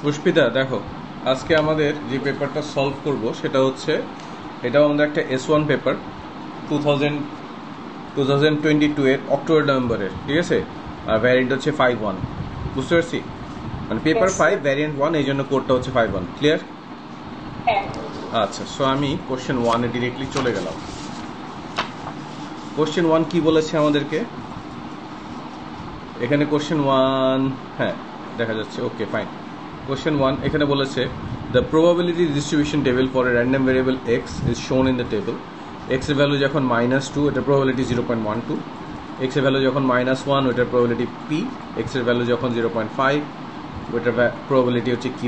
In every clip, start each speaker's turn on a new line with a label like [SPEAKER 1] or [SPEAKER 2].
[SPEAKER 1] পুষ্পিতা দেখো, আজকে আমাদের যে পেপারটা সলভ করব সেটা হচ্ছে, এটাও আমাদের একটা S1 পেপার 2022 এর অক্টোবর নভেম্বরের, ঠিক আছে। আর ভ্যারিয়েন্ট হচ্ছে 5.1, বুঝতে পারছি, মানে পেপার 5 ভ্যারিয়েন্ট 1, এই জন্য কোডটা হচ্ছে 5.1। ক্লিয়ার? আচ্ছা, সো আমি কোশ্চেন 1-এ ডিরেক্টলি চলে গেলাম। কোশ্চেন 1 কি বলেছে আমাদেরকে এখানে? কোশ্চেন 1, হ্যাঁ দেখা যাচ্ছে, ওকে ফাইন। Question 1 এখানে বলেছে the probability distribution table for a random variable x is shown in the table. x এর ভ্যালু যখন -2 এটার probability 0.12, x এর ভ্যালু যখন -1 ওটার probability p, x এর ভ্যালু যখন 0.5 ওটার probability হচ্ছে q,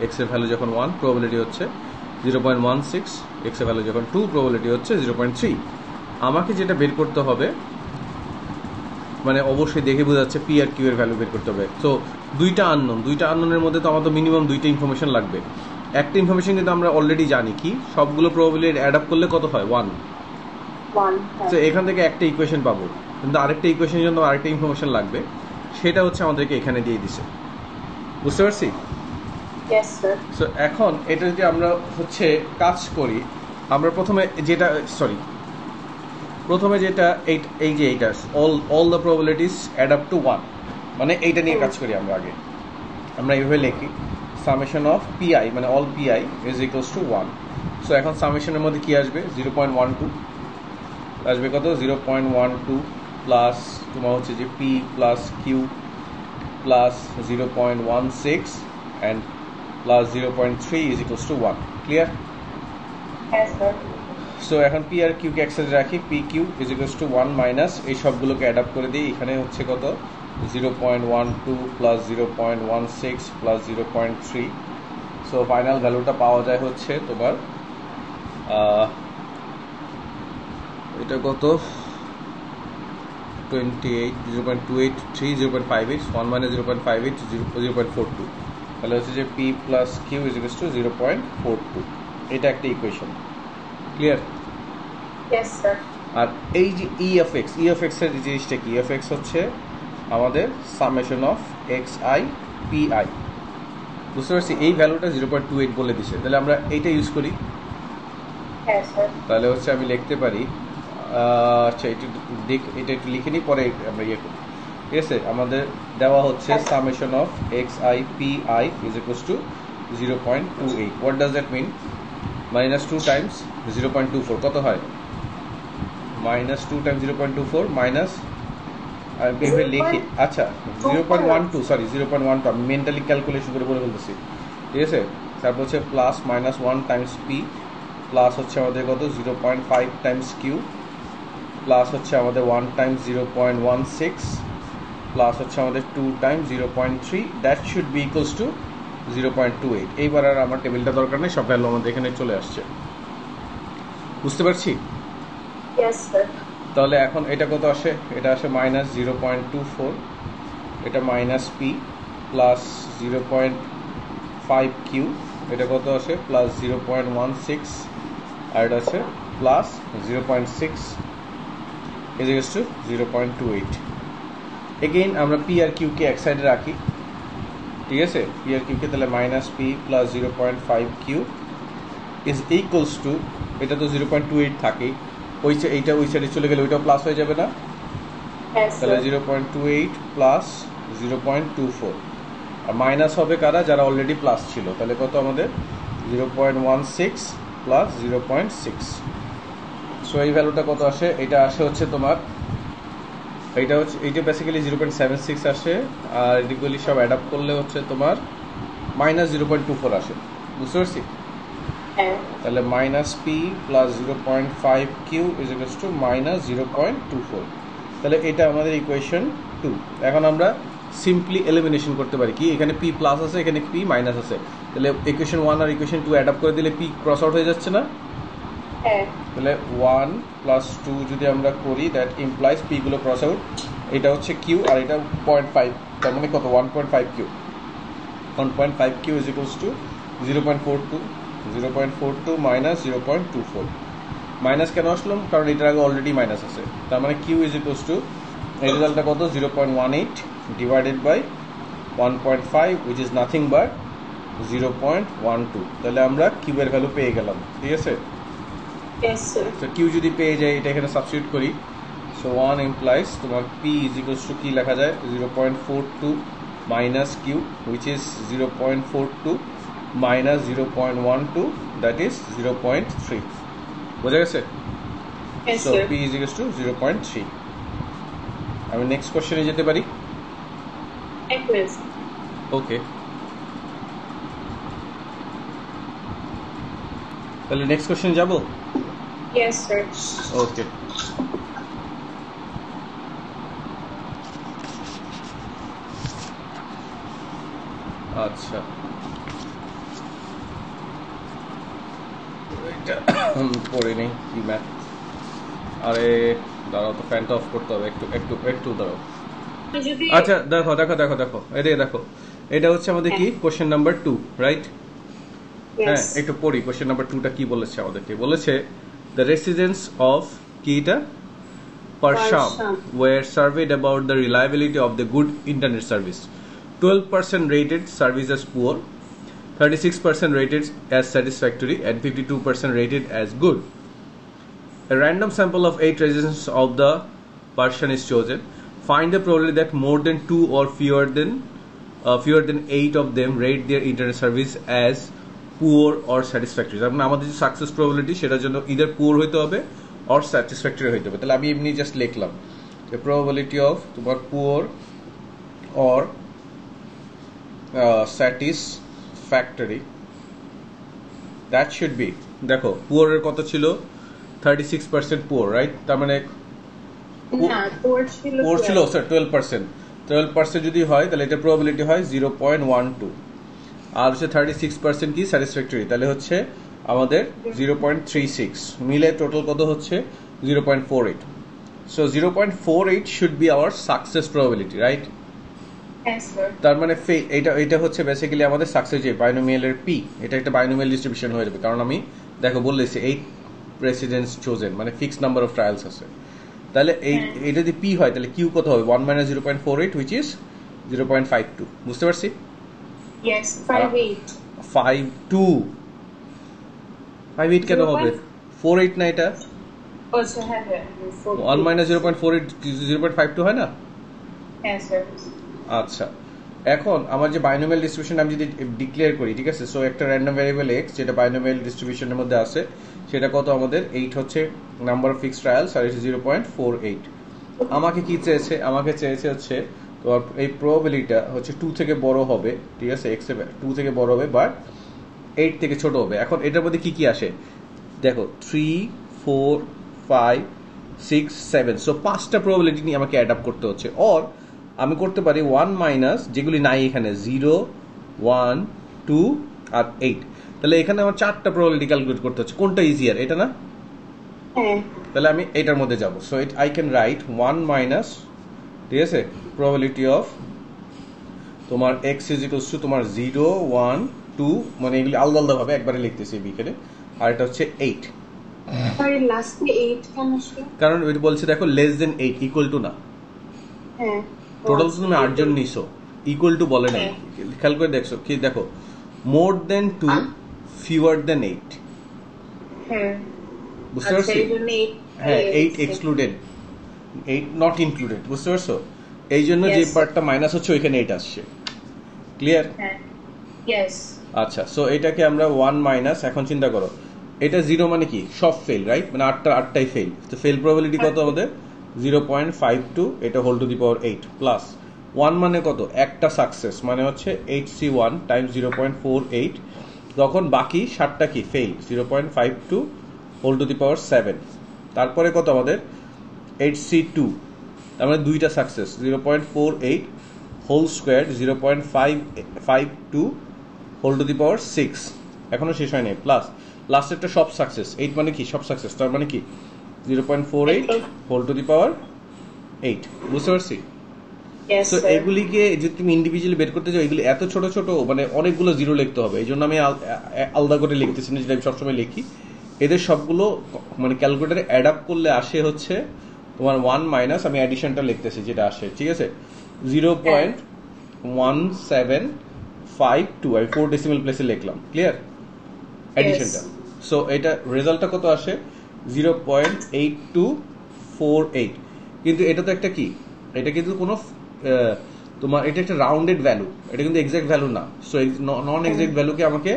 [SPEAKER 1] x এর ভ্যালু যখন 1 probability হচ্ছে 0.16, x এর ভ্যালু যখন 2 probability হচ্ছে 0.3। আমাকে যেটা বের করতে হবে, মানে অবশ্যই দেখে বোঝা যাচ্ছে পি আর কিউ এর ভ্যালু বের করতে হবে। তো দুইটা আননোনের মধ্যে তো আমাদের মিনিমাম দুইটা ইনফরমেশন লাগবে। একটা ইনফরমেশন কিন্তু আমরা অলরেডি জানি, কি সবগুলো প্রবাবিলিটি অ্যাড আপ করলে কত হয়? 1। তো এখান থেকে একটা ইকুয়েশন পাবো, কিন্তু আরেকটা ইকুয়েশনের জন্য আরেকটা ইনফরমেশন লাগবে, সেটা হচ্ছে আমাদেরকে এখানে দিয়ে দিছে। বুঝতে পারছি? সো এখন এটা যদি আমরা হচ্ছে কাজ করি, আমরা প্রথমে যেটা এই যে এইটা all the probabilities add up to 1, মানে এইটা নিয়ে কাজ করি আমরা আগে। আমরা এইভাবে লিখি সামেশন অফ পিআই, মানে all PI is equals to 1। So এখন সামেশনের মধ্যে কি আসবে? 0.12 আসবে। কত? 0.12 প্লাস তোমার হচ্ছে যে P plus Q plus 0.16 and plus 0.3 is equals to 1। Clear? So এখন পি আর কিউকে একসাথে রাখি, P Q is equals to 1 minus এই সবগুলোকে অ্যাড আপ করে দিই। এখানে হচ্ছে কত? 0.12 প্লাস 0.16 প্লাস 0.3। সো ফাইনাল ভ্যালুটা পাওয়া যায় হচ্ছে তোমার এটা কত? 28, 0.283, 0.58, 1 minus 0.58, 0.42। তাহলে হচ্ছে যে P plus Q is equals to 0.42। এটা একটা ইকুয়েশন। ক্লিয়ার? আর এই যে ই অফ এক্স এর জিনিসটা কি? অফ এক্স হচ্ছে আমাদের summation of X I P I. বুঝতে পারছি? এই ভ্যালুটা 0.28 বলে দিছে, তাহলে আমরা এইটা ইউজ করি। তাহলে হচ্ছে আমি লিখতে পারি, আচ্ছা এটা একটু লিখে নিই, পরে আমরা ইয়ে করি। ঠিক আছে? আমাদের দেওয়া হচ্ছে summation of X I P I is equals to 0.28। What does that mean? -2 times 0.24 কত হয়? -2 টাইমস 0.24 মাইনাস, এইভাবে লিখি। আচ্ছা 0.12 আমি মেন্টালি ক্যালকুলেশন করে বলে বলতেছি। ঠিক আছে? তারপর হচ্ছে প্লাস -1 টাইমস পি প্লাস হচ্ছে আমাদের কত? 0.5 টাইমস কিউ প্লাস হচ্ছে আমাদের 1 টাইমস 0.16 প্লাস হচ্ছে আমাদের 2 Times 0.3। That should be equals to 0.28। এইবার আর আমার টেবিলটা দরকার নেই, সব ভ্যালু আমাদের এখানে চলে আসছে। বুঝতে পারছি? তাহলে এখন এটা কত আসে? এটা আসে -0.24, এটা মাইনাস পি প্লাস 0.5 কিউ, এটা কত আসে? প্লাস 0.16, আর এটা আছে plus 0.6 is equals to 0.28। Again আমরা পি আর কিউকে এক সাইডে রাখি। ঠিক আছে? পি আর কিউকে তাহলে minus P plus 0.5 Q is equals to, এটা তো 0.28 থাকেই, এইটা ওই সাইডে চলে গেলে ওইটাও প্লাস হয়ে যাবে না? তাহলে 0.28 প্লাস 0.24, আর মাইনাস হবে কারা? যারা অলরেডি প্লাস ছিল। তাহলে কত আমাদের? 0.16 প্লাস 0.6। সো এই ভ্যালুটা কত আসে? এটা আসে হচ্ছে তোমার, এইটা বেসিক্যালি 0.76 আসে, আর এদিকগুলি সব অ্যাড আপ করলে হচ্ছে তোমার -0.24 আসে। বুঝতে পারছি? তাহলে minus P plus 0.5 Q is equals to -0.24। তাহলে এটা আমাদের ইকুয়েশন 2। এখন আমরা সিম্পলি এলিমিনেশন করতে পারি। কি? এখানে পি প্লাস আছে, এখানে পি মাইনাস আছে, তাহলে ইকুয়েশন 1 আর ইকুয়েশন 2 অ্যাড আপ করে দিলে পি ক্রস আউট হয়ে যাচ্ছে না? তাহলে 1 প্লাস 2 যদি আমরা করি, দ্যাট ইমপ্লাইজ পি গুলো ক্রস আউট। এটা হচ্ছে কিউ আর এটা 0.5, তার মানে কত? 1.5 Q. 1.5 Q is equals to 0.42 minus 0.24। Minus কেন আসলাম? কারণ এটার আগে অলরেডি মাইনাস আছে। তার মানে কিউ ইজ ইকুয়ালস টু, এই রেজাল্টটা কত? 0.18 divided by 1.5, which is nothing but 0.12, তাহলে আমরা কিউবের ভ্যালু পেয়ে গেলাম, ঠিক আছে? তো কিউ যদি পেয়ে যাই, এটা এখানে সাবস্টিটিউট করি, সো 1 ইমপ্লাইজ তোমার পি ইজ ইকুয়ালস টু কি লেখা যায়, 0.42 minus Q which is 0.42 minus 0.12, that is 0.3। বোঝা গেছে? So P is equals to 0.3। আমি নেক্সট কোশ্চেনে যেতে পারি? ওকে, তাহলে নেক্সট কোশ্চেন যাব?
[SPEAKER 2] Yes, sir.
[SPEAKER 1] ওকে, আচ্ছা, এটা পড়ে নেই কি ম্যাথ। আরে দাঁড়াও, তো ফ্যানটা অফ করতে হবে, একটু একটু একটু দাঁড়াও। আচ্ছা দেখো দেখো দেখো দেখো, এদিকে দেখো, এটা হচ্ছে আমাদের কি কোশ্চেন নাম্বার 2, রাইট? হ্যাঁ, একটু পড়ি কোশ্চেন নাম্বার 2টা কি বলেছে আমাদেরকে। বলেছে দ্য রেসিডেন্টস অফ কি এটা Parsham were surveyed about the reliability of the good internet service. 12% rated service as poor, 36% rated as satisfactory, and 52% rated as good. A random sample of 8 residents of the Persian is chosen. Find the probability that more than 2 or fewer than 8 of them rate their internet service as poor or satisfactory. তার মানে আমাদের যে success probability সেটার জন্য either poor হইতে হবে or satisfactory হইতে হবে। তাহলে আমি এমনি জাস্ট লিখলাম যে প্রবাবিলিটি অফ তোমার poor or satisfactory, that should be, দেখো পুয়ারের কত ছিল 36% পুয়ার, রাইট? তার মানে পুয়ার ছিল স্যার 12%, 12% যদি হয় তাহলে এটা প্রবাবিলিটি হয় 0.12, আর হচ্ছে 36% কি স্যাটিসফ্যাক্টরি, তাহলে হচ্ছে আমাদের 0.36, মিলে টোটাল কত হচ্ছে 0.48। So 0.48 should be hour success probability, right? তার মানে এটা হচ্ছে বেসিক্যালি আমাদের সাকসেস যে বাইনোমিয়ালের পি, এটা একটা বাইনোমিয়াল ডিস্ট্রিবিউশন হয়ে যাবে, কারণ আমি দেখো বললেছি 8 প্রেসিডেন্টস চোজেন, মানে ফিক্সড নাম্বার অফ ট্রায়ালস আছে। তাহলে এটা যদি পি হয় তাহলে কিউ কত হবে 1 minus 0.48 হুইচ ইজ 0.52। বুঝতে পারছি?
[SPEAKER 2] Yes, 58.
[SPEAKER 1] 58 কেন হবে? 48 না এটা?
[SPEAKER 2] Also have it.
[SPEAKER 1] 1 minus 0.48 0.52 হয় না?
[SPEAKER 2] Yes, sir.
[SPEAKER 1] আচ্ছা, এখন আমার যে বাইনোমিয়াল ডিস্ট্রিবিউশন আমি যদি ডিক্লেয়ার করি, ঠিক আছে? সো একটা র্যান্ডম ভ্যারিয়েবল x যেটা বাইনোমিয়াল ডিস্ট্রিবিউশনের মধ্যে আছে, সেটা কত আমাদের 8 হচ্ছে নাম্বার অফ ফিক্সড ট্রায়ালস, আর এটা 0.48। আমাকে কি চেয়েছে? আমাকে চেয়েছে হচ্ছে তোমার এই প্রবাবিলিটিটা হচ্ছে 2 থেকে বড় হবে, ঠিক আছে? x এর 2 থেকে বড় হবে বাট 8 থেকে ছোট হবে। এখন এটার মধ্যে কি কি আসে দেখো, 3 4 5 6 7, সো 5টা প্রবাবিলিটি নিয়ে আমাকে অ্যাড আপ করতে হচ্ছে। অর আমি করতে পারি 1 মাইনাস যেগুলি নাই এখানে 0 1 2 আর 8, তাহলে এখানে আমার 4টা প্রবাবিলিটি ক্যালকুলেট করতে হচ্ছে। কোনটা ইজিয়ার, এটা না? তাহলে আমি এটার মধ্যে যাব। So it I can write 1 minus, ঠিক আছে, প্রবাবিলিটি অফ তোমার x ইজ ইকুয়ালস টু তোমার 0 1 2, মানে এগুলি আলাদা আলাদা ভাবে একবারে লিখতেছি বিকেলে, আর এটা হচ্ছে 8।
[SPEAKER 2] সরি, লাস্টে 8 কেন আসলো?
[SPEAKER 1] কারণ ওই বলছে দেখো লেস দেন 8 ইকুয়াল টু না।
[SPEAKER 2] হ্যাঁ,
[SPEAKER 1] টোটাল তুমি 8 জন নিছো, ইকুয়াল টু বলে নাই। খেয়াল করে দেখছো কি, দেখো মোর দেন 2 ফিওয়ার দেন 8।
[SPEAKER 2] হ্যাঁ,
[SPEAKER 1] বুঝতে পারছি? হ্যাঁ, 8 এক্সক্লুডেড, 8 নট ইনক্লুডেড। বুঝতে পারছো? এই জন্য যে পার্টটা মাইনাস হচ্ছে ওইখানে 8 আসছে। ক্লিয়ার?
[SPEAKER 2] হ্যাঁ, ইয়েস।
[SPEAKER 1] আচ্ছা, সো এটাকে আমরা 1 মাইনাস, এখন চিন্তা করো এটা 0 মানে কি সব ফেল, রাইট? মানে 8টাই ফেল। তো ফেল প্রবাবিলিটি কত আমাদের 0.52, এটা whole to the power 8 plus 1 মানে কত, একটা সাকসেস, মানে হচ্ছে 8c1 টাইমস 0.48, তখন বাকি 7টা কি fail, 0.52 whole to the power 7, তারপরে কত আমাদের 8c2, তার মানে দুইটা success 0.48 whole square 0.552 whole to the power 6, এখনো শেষ হয় নাই, প্লাস লাস্টেরটা সব সাকসেস, 8 মানে কি সব সাকসেস, তার মানে কি 0.48 হোল টু দি পাওয়ার 8। বুঝতে পারছি? তো এগুলিকে যদি তুমি ইন্ডিভিজুয়ালি বের করতে চাও, এগুলি এত ছোট ছোট, মানে অনেকগুলো জিরো লিখতে হবে, এই জন্য আমি আলাদা করে লিখতেছি না, যেটা আমি সবসময় লিখি। এদের সবগুলো মানে ক্যালকুলেটারে অ্যাড আপ করলে আসে হচ্ছে তোমার 1 মাইনাস, আমি অ্যাডিশনটা লিখতেছি যেটা আসে, ঠিক আছে, 0.17 2 আমি 4 ডেসিমাল প্লেসে লিখলাম, ক্লিয়ার? অ্যাডিশনটা, সো এটা রেজাল্টটা কত আসে 0.8248, কিন্তু এটা তো একটা কি, এটা কিন্তু কোনো তোমার এটা একটা রাউন্ডেড ভ্যালু, এটা কিন্তু এক্সাক্ট ভ্যালু না। সো নন এক্সাক্ট ভ্যালুকে আমাকে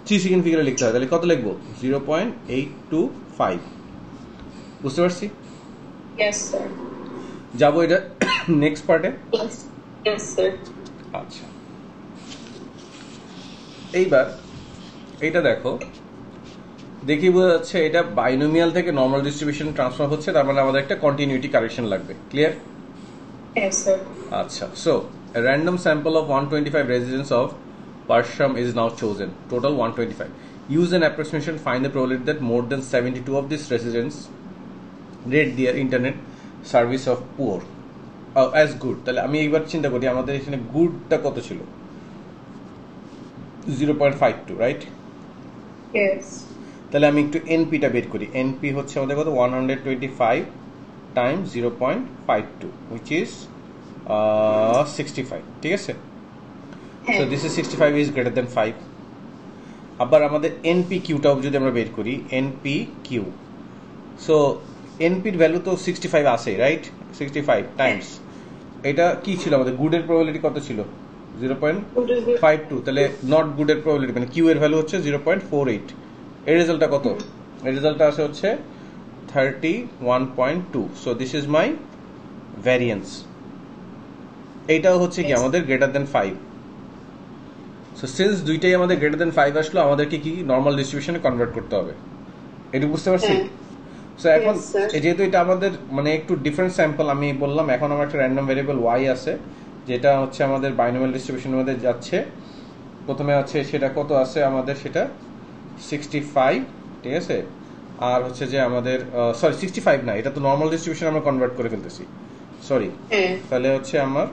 [SPEAKER 1] 3 সেকেন্ড ফিগারে লিখতে হয়, তাহলে কত লিখবো 0.825, বুঝতে পারছি?
[SPEAKER 2] Yes, sir.
[SPEAKER 1] যাবো এটা নেক্সট পার্টে।
[SPEAKER 2] Yes. Yes, sir.
[SPEAKER 1] আচ্ছা, এইবার এইটা দেখো, দেখি বোঝা যাচ্ছে এটা বাইনোমিয়াল থেকে নর্মাল ডিস্ট্রিবিউশন ট্রান্সফার হচ্ছে, তার মানে আমাদের একটা কন্টিনিউটি কারেকশন লাগবে, ক্লিয়ার?
[SPEAKER 2] Yes, sir.
[SPEAKER 1] আচ্ছা, so a random sample of 125 residents of Parsham is now chosen, total 125. Use an approximation, find the probability that more than 72 of these residents rate their internet service of poor as good. তাহলে আমি এইবার চিন্তা করি আমাদের এখানে গুডটা কত ছিল 0.52, right?
[SPEAKER 2] Yes.
[SPEAKER 1] তাহলে আমি একটু এনপিটা বের করি। এনপি হচ্ছে আমাদের কত 125 টাইমস 0.52 which is 65, ঠিক আছে? So this is 65 is greater than 5। আবার আমাদের এনপি কিউটাও যদি আমরা বের করি, এনপি কিউ, সো এনপির ভ্যালু তো 65 আছে, রাইট? 65 টাইমস এটা কি ছিল আমাদের গুডের প্রবাবিলিটি কত ছিল 0.52, তাহলে নট গুডের প্রবাবিলিটি মানে কিউ এর ভ্যালু হচ্ছে 0.48। এর রেজাল্টটা কত? এর রেজাল্টটা আসে হচ্ছে 31.2। So this is my variance. এইটাও হচ্ছে কি আমাদের গ্রেটার দেন 5। সো সিন্স দুইটাই আমাদের গ্রেটার দেন 5 আসলো, আমাদেরকে কি নর্মাল ডিস্ট্রিবিউশনে কনভার্ট করতে হবে, এটা বুঝতে পারছি? সো এখন যেহেতু এটা আমাদের মানে একটু ডিফারেন্ট স্যাম্পল, আমি বললাম এখন আমার একটা র্যান্ডম ভেরিয়েবল ওয়াই আছে, যেটা হচ্ছে আমাদের বাইনোমিয়াল ডিস্ট্রিবিউশনের মধ্যে যাচ্ছে। প্রথমে আছে সেটা কত আছে আমাদের, সেটা 65, ঠিক আছে? আর হচ্ছে যে আমাদের সরি 65 না, এটা তো নর্মাল ডিস্ট্রিবিউশন আমরা কনভার্ট করে ফেলতেছি, সরি। তাহলে হচ্ছে আমার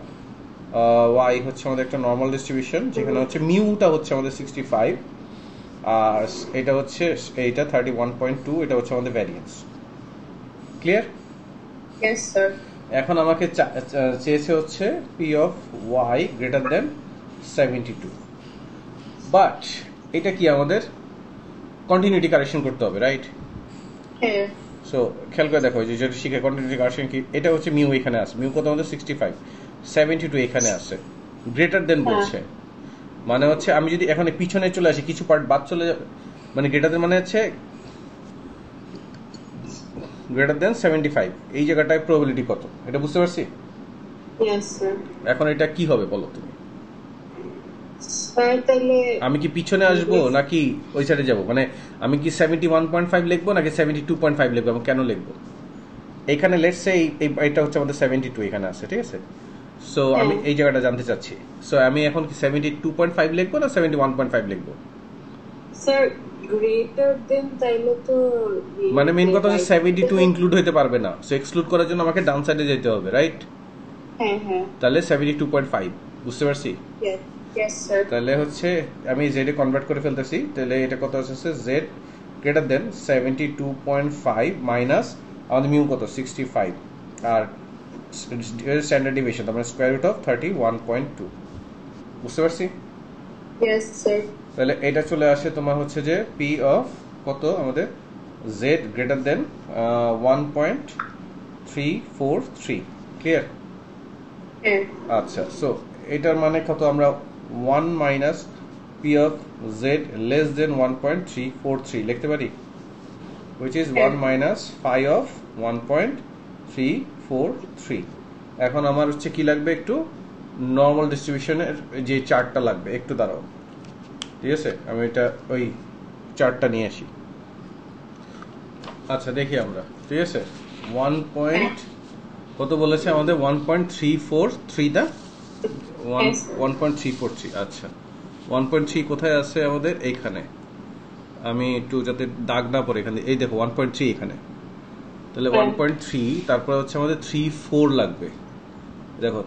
[SPEAKER 1] ওয়াই হচ্ছে আমাদের একটা নর্মাল ডিস্ট্রিবিউশন, যেখানে হচ্ছে মিউটা হচ্ছে আমাদের 65 আর এটা হচ্ছে এইটা 31.2, এটা হচ্ছে আমাদের ভ্যারিয়েন্স, ক্লিয়ার?
[SPEAKER 2] Yes, sir.
[SPEAKER 1] এখন আমাকে চেয়েছে হচ্ছে P of Y greater than 72, but এটা কি আমাদের কন্টিনিউটি কারেকশন করতে হবে, রাইট?
[SPEAKER 2] হ্যাঁ।
[SPEAKER 1] সো খেয়াল করে দেখো যে যেটা শিখে কন্টিনিউটি কারেকশন কি, এটা হচ্ছে মিউ এখানে আছে, মিউ কত আমাদের 65, 72 এখানে আছে, গ্রেটার দেন বলছে, মানে হচ্ছে আমি যদি এখানে পিছনে চলে আসি কিছু পার্ট বাদ চলে যাবে, মানে গ্রেটার দেন মানে হচ্ছে গ্রেটার দেন 75, এই জায়গাটায় প্রবাবিলিটি কত, এটা বুঝতে পারছি?
[SPEAKER 2] Yes, sir.
[SPEAKER 1] এখন এটা কি হবে বলো তুমি?
[SPEAKER 2] স্যার তাহলে
[SPEAKER 1] আমি কি পিছনে আসবো নাকি ওই সাইডে যাবো, মানে আমি কি 71.5 লিখবো নাকি 72.5 লিখবো, আমি কেন লিখবো? এখানে লেটস সে এটা হচ্ছে আমাদের 72 এখানে আছে, ঠিক আছে? সো আমি এই জায়গাটা জানতে চাচ্ছি, সো আমি এখন কি 72.5 লিখবো না 71.5 লিখবো?
[SPEAKER 2] স্যার গ্রেটার দেন তাইলে তো
[SPEAKER 1] মানে মেইন কথা হচ্ছে 72 ইনক্লুড হতে পারবে না, সো এক্সক্লুড করার জন্য আমাকে ডান সাইডে যেতে হবে, রাইট?
[SPEAKER 2] হ্যাঁ হ্যাঁ।
[SPEAKER 1] তাহলে 72.5, বুঝতে পারছি?
[SPEAKER 2] Yes, sir.
[SPEAKER 1] তাহলে হচ্ছে আমি জেড এ কনভার্ট করে ফেলতেছি, তাহলে এটা কত হচ্ছে জেড গ্রেটার দেন 72.5 মাইনাস আমাদের মিউ কত 65 আর স্ট্যান্ডার্ড ডিভিয়েশন আমরা স্কয়ার রুট অফ 31.2, বুঝতে পারছি?
[SPEAKER 2] Yes, sir.
[SPEAKER 1] তাহলে এটা চলে আসে তোমার হচ্ছে যে পি অফ কত আমাদের জেড গ্রেটার দেন 1.343, ক্লিয়ার? আচ্ছা, সো এটার মানে কত, আমরা 1 minus P of Z less than 1.343 লিখতে পারি, which is 1 minus phi of 1.343। এখন আমার হচ্ছে কি লাগবে, একটু নর্মাল ডিস্ট্রিবিউশনের যে চার্টটা লাগবে, একটু দাঁড়াও, ঠিক আছে? আমি এটা ওই চার্টটা নিয়ে আসি। আচ্ছা দেখি আমরা, ঠিক আছে? 1. কত বলেছে আমাদের 1.343, দা 1.343। আচ্ছা 1.3 কোথায় আছে আমাদের, এইখানে। আমি একটু যাতে দাগ না পড়ে এখানে, এই দেখো 1.3 এখানে, তাহলে 1.3 তারপরে হচ্ছে আমাদের 3.4 লাগবে, দেখো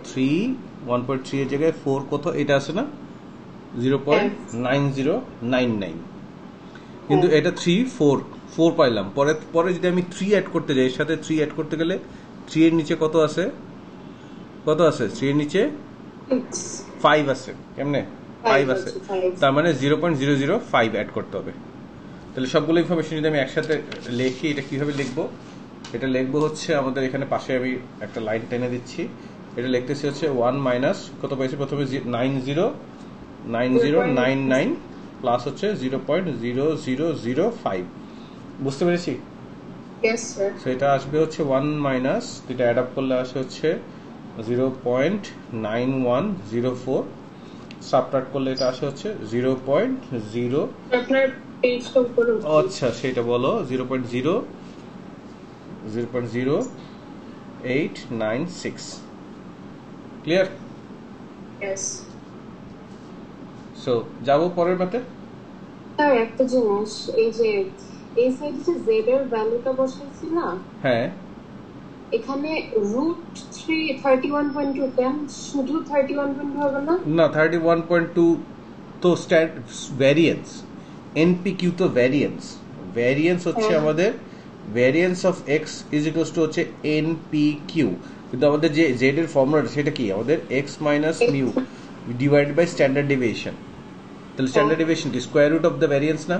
[SPEAKER 1] 1.3 এর জায়গায় 4 কত এটা আছে না 0.9099, কিন্তু এটা 3.4 পাইলাম, পরে যদি আমি 3 অ্যাড করতে যাই, এর সাথে 3 অ্যাড করতে গেলে 3 এর নিচে কত আছে 3 এর নিচে 5 আছে, কেমনে 5 আছে, তার মানে 0.005 অ্যাড করতে হবে। তাহলে সবগুলো ইনফরমেশন যদি আমি একসাথে লিখি, এটা কিভাবে লিখবো? এটা লিখবো হচ্ছে আমাদের এখানে পাশে আমি একটা লাইন টেনে দিচ্ছি, এটা লিখতেছি হচ্ছে 1 মাইনাস কত পাইছি প্রথমে 9099 প্লাস হচ্ছে 0.0005। বুঝতে পেরেছি?
[SPEAKER 2] Yes, sir.
[SPEAKER 1] সো এটা আসবে হচ্ছে 1 মাইনাস, এটা অ্যাড আপ করলে আসে হচ্ছে 0.9104, সাবট্রাক্ট করলে এটা আসে হচ্ছে 0.0।
[SPEAKER 2] আপনার পেজটা উপরে
[SPEAKER 1] আচ্ছা সেটা বলো। 0.0896। ক্লিয়ার?
[SPEAKER 2] Yes.
[SPEAKER 1] সো যাবো পরের ম্যাথে।
[SPEAKER 2] স্যার একটা জিনিস, এই যে এই সাইডে যে z এর ভ্যালুটা বসাইছি না,
[SPEAKER 1] হ্যাঁ
[SPEAKER 2] এখানে √3 31.2 কেন শুধু 31.2 হবে না?
[SPEAKER 1] না, 31.2 তো ভ্যারিয়েন্স, এনপিকিউ তো ভ্যারিয়েন্স হচ্ছে আমাদের variance of x is equals two হচ্ছে এনপিকিউ, কিন্তু আমাদের যে জেড এর ফর্মুলাটা সেটা কি? আমাদের X minus mu divided by standard deviation. তাহলে স্ট্যান্ডার্ড ডেভিয়েশন কি? Square root of the variance না?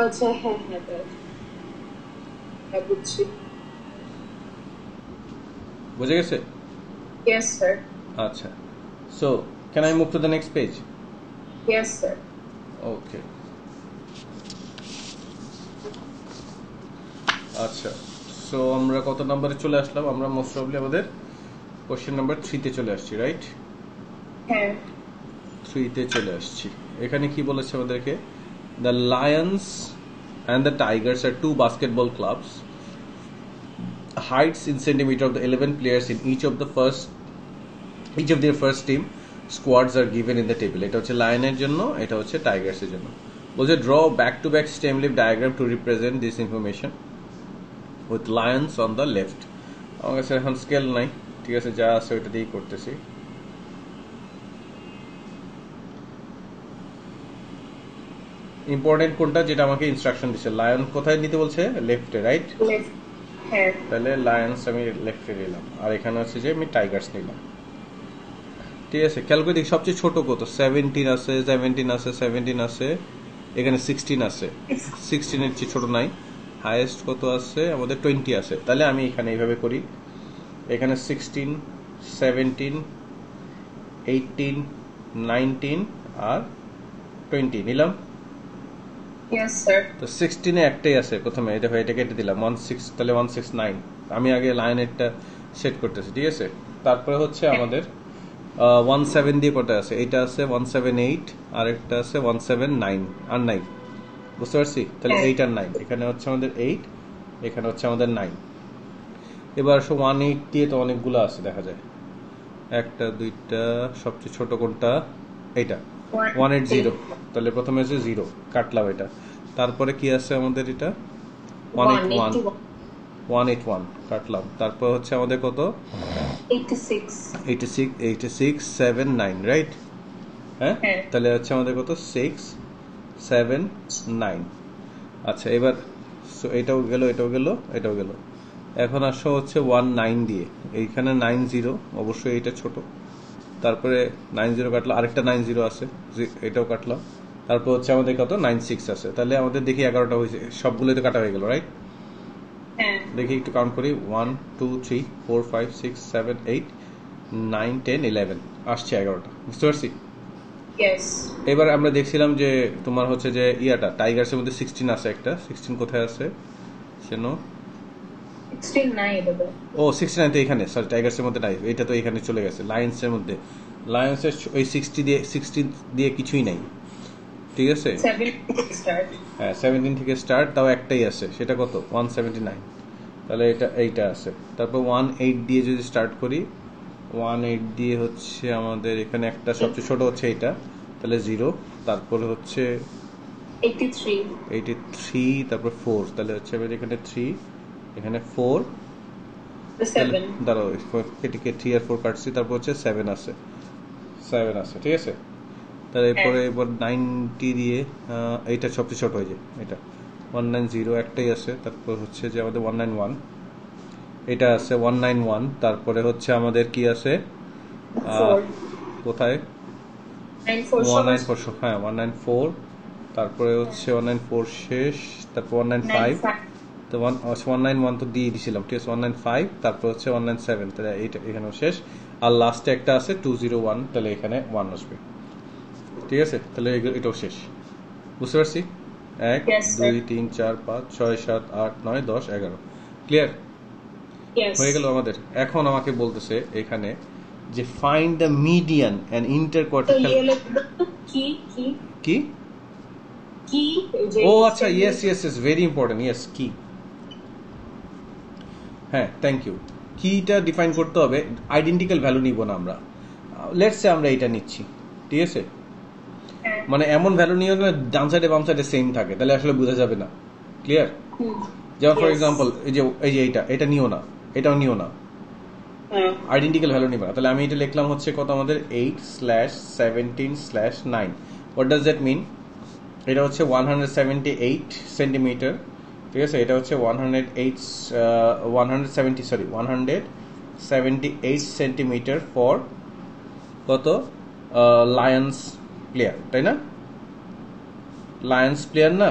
[SPEAKER 2] আচ্ছা হ্যাঁ হ্যাঁ বুঝছি।
[SPEAKER 1] বুঝে গেছে?
[SPEAKER 2] Yes, sir.
[SPEAKER 1] আচ্ছা, so can I move to the next page?
[SPEAKER 2] Yes, sir.
[SPEAKER 1] Okay, আচ্ছা সো আমরা কত নম্বরে চলে আসলাম? আমরা মোস্ট প্রবলি আমাদের কোশ্চেন নাম্বার 3 তে চলে আসছি, রাইট?
[SPEAKER 2] হ্যাঁ
[SPEAKER 1] 3 তে চলে আসছি। এখানে কি বলেছে আমাদেরকে? The Lions and the Tigers আর 2 basketball clubs. Heights in centimeter of the 11 players in each of their first team squads are given in the table. এটা হচ্ছে লায়নের জন্য, এটা হচ্ছে টাইগার্স এর জন্য। বলছে draw back to back stem leaf diagram to represent this information with lions on the left. আমার কাছে এখন স্কেল নাই, ঠিক আছে, যা আছে ওইটা দিয়েই করতেছি। ইম্পর্টেন্ট কোনটা যেটা আমাকে ইনস্ট্রাকশন দিচ্ছে? লায়ন কোথায় নিতে বলছে? লেফটে, রাইট?
[SPEAKER 2] left. হ্যাঁ
[SPEAKER 1] তাহলে লায়ন্স আমি লেফটে নিলাম, আর এখানে হচ্ছে যে আমি টাইগার্স নিলাম। ঠিক আছে, খেয়াল করে দেখি সবচেয়ে ছোট কত? 17 আছে, 17 আছে, এখানে 16 আছে, 16 এর চেয়ে ছোট নাই। হাইয়েস্ট কত আছে? আমাদের 20 আছে। তাহলে আমি এখানে এইভাবে করি, এখানে 16, 17, 18, 19 আর 20 নিলাম।
[SPEAKER 2] Yes, sir.
[SPEAKER 1] তো 16 এ একটাই আছে প্রথমে, এটা হয়ে এটা কেটে দিলাম 16, তাহলে 169। আমি আগে লাইনেরটা সেট করতেছি, ঠিক আছে। তারপরে হচ্ছে আমাদের 17 দিয়ে কটা আছে? এটা আছে 178, আর একটা আছে 179 আর 9। বুঝতে পারছি? তাহলে 8 আর 9, এখানে হচ্ছে আমাদের 8, এখানে হচ্ছে আমাদের 9। এবার 18 দিয়ে তো অনেকগুলো আছে দেখা যায়, একটা দুইটা, সবচেয়ে ছোট কোনটা? এটা 180। তাহলে প্রথমে হচ্ছে 0, কাটলাম এটা। তারপরে কি আছে আমাদের? এটা 181 কাটলাম। তারপর হচ্ছে আমাদের কত? 86, 7, 9, রাইট? হ্যাঁ, তাহলে হচ্ছে আমাদের কত? 6, 7, 9। আচ্ছা, এবার এটাও গেল, এটাও গেল, এটাও গেল। এখন আসো হচ্ছে 19 দিয়ে, এইখানে 90, অবশ্যই এটা ছোট। তারপরে 90 কাটলো, আরেকটা 90 আছে, এটাও কাটলাম। তারপর হচ্ছে আমাদের কত? 96 আছে। তাহলে আমাদের দেখি 11টা হয়েছে, সবগুলোই তো কাটা হয়ে গেল, রাইট? দেখি একটু কাউন্ট করি, 1 2 3 4 5 6 7 8 9 10 11 আসছে 11টা। বুঝতে পারছি? এবার আমরা দেখছিলাম যে তোমার হচ্ছে যে ইয়াটা টাইগার্সের মধ্যে 16 আছে, একটা 16 কোথায় আছে সেন? 69 তো এখানে, সরি টাইগার্সের মধ্যে নাই, এটা তো এখানে চলে গেছে। লায়ন্সের মধ্যে, লায়ন্সের ওই 16 দিয়ে কিছুই নাই, ঠিক আছে। হ্যাঁ 17 থেকে স্টার্ট, তাও একটাই আছে, সেটা কত? 179। তাহলে এইটা আছে। তারপর 18 দিয়ে যদি স্টার্ট করি, 18 দিয়ে হচ্ছে আমাদের এখানে একটা সবচেয়ে ছোট হচ্ছে এইটা, তাহলে 0। তারপরে হচ্ছে 83, তারপর 4, তাহলে হচ্ছে আমাদের এখানে 3, এখানে 4, দাঁড়াও কেটে 3 আর 4 কাটছি। তারপর হচ্ছে 7 আছে, ঠিক আছে। তাহলে এবার 90 দিয়ে এইটা সবচেয়ে ছোট হয়ে যায়, এটা 190, একটাই আছে। তারপর হচ্ছে যে আমাদের 191, এটা আছে 191। তারপরে হচ্ছে আমাদের কি আছে? কোথায়? 194 হ্যাঁ 194, তারপরে হচ্ছে 194 শেষ, তারপর 195, তো 191 তো দিয়ে দিয়েছিলাম, ঠিক আছে 195, তারপর হচ্ছে 197, তাহলে এইটা এখানেও শেষ, আর লাস্টে একটা আছে 201, তাহলে এখানে 1 আসবে, ঠিক আছে, তাহলে এটাও শেষ, বুঝতে পারছি? 1 2 3 4 5 6 7 8 9 10 11, ক্লিয়ার হয়ে গেল আমাদের। এখন আমাকে বলতেছে এখানে যে ফাইন্ড দ্য মিডিয়ান এন্ড ইন্টারকোয়ার্টাইল কি ও আচ্ছা yes yes yes very important, yes কি, হ্যাঁ থ্যাংক ইউ, কিটা ডিফাইন করতে হবে, আইডেন্টিক্যাল ভ্যালু নিব না আমরা, লেটস সে আমরা এটা নিচ্ছি, ঠিক আছে, মানে এমন ভ্যালু নিও না ডান সাইডে বাম সাইডে সেম থাকে, তাহলে আসলে বোঝা যাবে না, ক্লিয়ার? যেমন ফর এক্সাম্পল এই যে এটা নিও না, এটাও নিও না, আইডেন্টিক্যাল ভ্যালু নিবে না, তাহলে আমি এটা লিখলাম হচ্ছে কত আমাদের 8/17/9, হোয়াট ডাজ দ্যাট মিন? এটা হচ্ছে 178 সেন্টিমিটার, ঠিক আছে, এটা হচ্ছে 178 সেন্টিমিটার ফর কত লায়ন্স প্লেয়ার, তাই না? লায়ন্স প্লেয়ার না,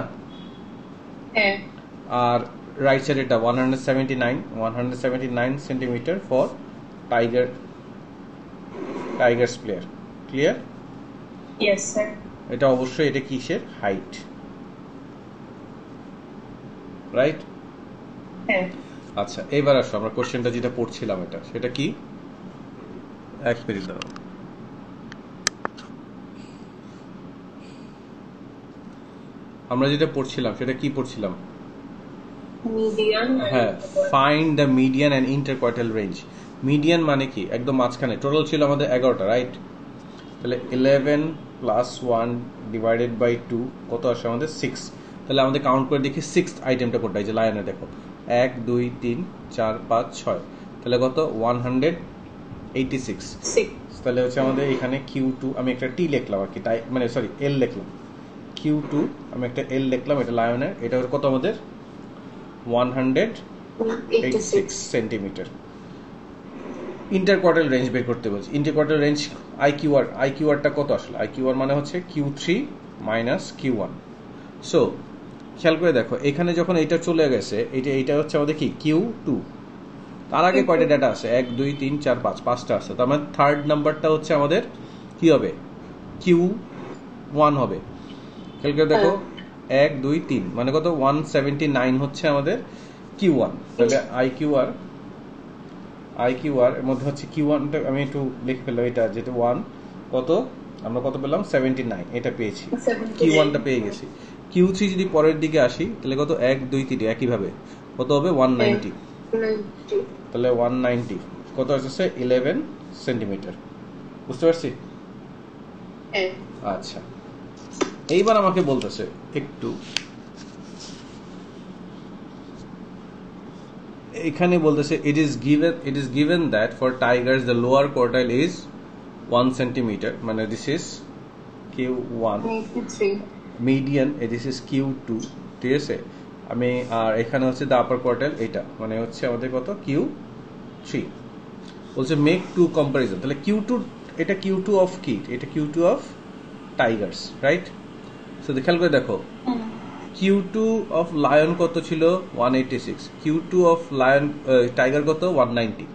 [SPEAKER 1] আর রাইট সাইড এটা 179 centimetre for Tigers player, clear?
[SPEAKER 2] Yes sir.
[SPEAKER 1] এটা অবশ্যই এটা কিসের হাইট, রাইট?
[SPEAKER 2] হ্যাঁ।
[SPEAKER 1] আচ্ছা এবার আসো আমরা কোশ্চেনটা যেটা পড়ছিলাম এটা, সেটা কি? এক মিনিট দাঁড়াও, আমরা যেটা পড়ছিলাম সেটা কি পড়ছিলাম?
[SPEAKER 2] মিডিয়ান,
[SPEAKER 1] হ্যাঁ, find the median and interquartile range. Median মানে কি? একদম মাঝখানে, টোটাল ছিল আমাদের 11টা, রাইট? তাহলে 11 প্লাস 1 ডিভাইডেড বাই 2 কত আসে আমাদের? 6। তাহলে আমাদের কাউন্ট করে দেখি সিক্সথ আইটেমটা কোনটা, এই যে লায়নে দেখো 1 2 3 4 5 6, তাহলে কত? 186। তাহলে হচ্ছে আমাদের এখানে Q2, আমি একটা টি লিখলাম আর কি, তাই মানে সরি এল লিখলাম, Q2 আমি একটা এল লিখলাম, এটা লায়নের, এটা কত আমাদের? 186 সেন্টিমিটার। ইন্টারকোয়ার্টাইল রেঞ্জ বের করতে বলছি। ইন্টারকোয়ার্টাইল রেঞ্জ আইকিউআরটা কত আসলে? আইকিউআর মানে হচ্ছে Q3 মাইনাস Q1। সো খেয়াল করে দেখো, এখানে যখন এটা চলে গেছে, এইটা হচ্ছে আমাদের কি Q2, তার আগে কয়টা ডেটা আছে? 1 2 3 4 5, পাঁচটা আছে, তার মানে থার্ড নাম্বারটা হচ্ছে আমাদের কি হবে? Q1 হবে। খেয়াল করে দেখো 1 2 3 মানে কত? 179 হচ্ছে আমাদের Q1। তাহলে আইকিউআর এর মধ্যে হচ্ছে Q1টা আমি একটু লিখে ফেললাম, এটা যেটা 1 কত আমরা কত পেলাম? 79, এটা পেয়েছি, Q1টা পেয়ে গেছি। Q3 যদি পরের দিকে আসি তাহলে কত? 1 2 3 একইভাবে কত হবে? 190। তাহলে 190 কত আসছে? 11 সেন্টিমিটার। বুঝতে পারছি? আচ্ছা এইবার আমাকে বলতেছে একটু, এখানে বলতেছে it is given that for tigers the lower quartile is 1 centimetre, মানে this is Q1, median this is Q2, ঠিক আছে, আমি আর এখানে হচ্ছে দ্য আপার কোয়ার্টাইল, এটা মানে হচ্ছে আমাদের কত? Q3। বলছে মেক টু কম্পারিজন, তাহলে Q2 এটা Q2 অফ কি? এটা Q2 of Tigers, right? So খেয়াল করে দেখো Q2 অফ লায়ন কত ছিল? 186, Q2 অফ লায়ন টাইগার কত? 190।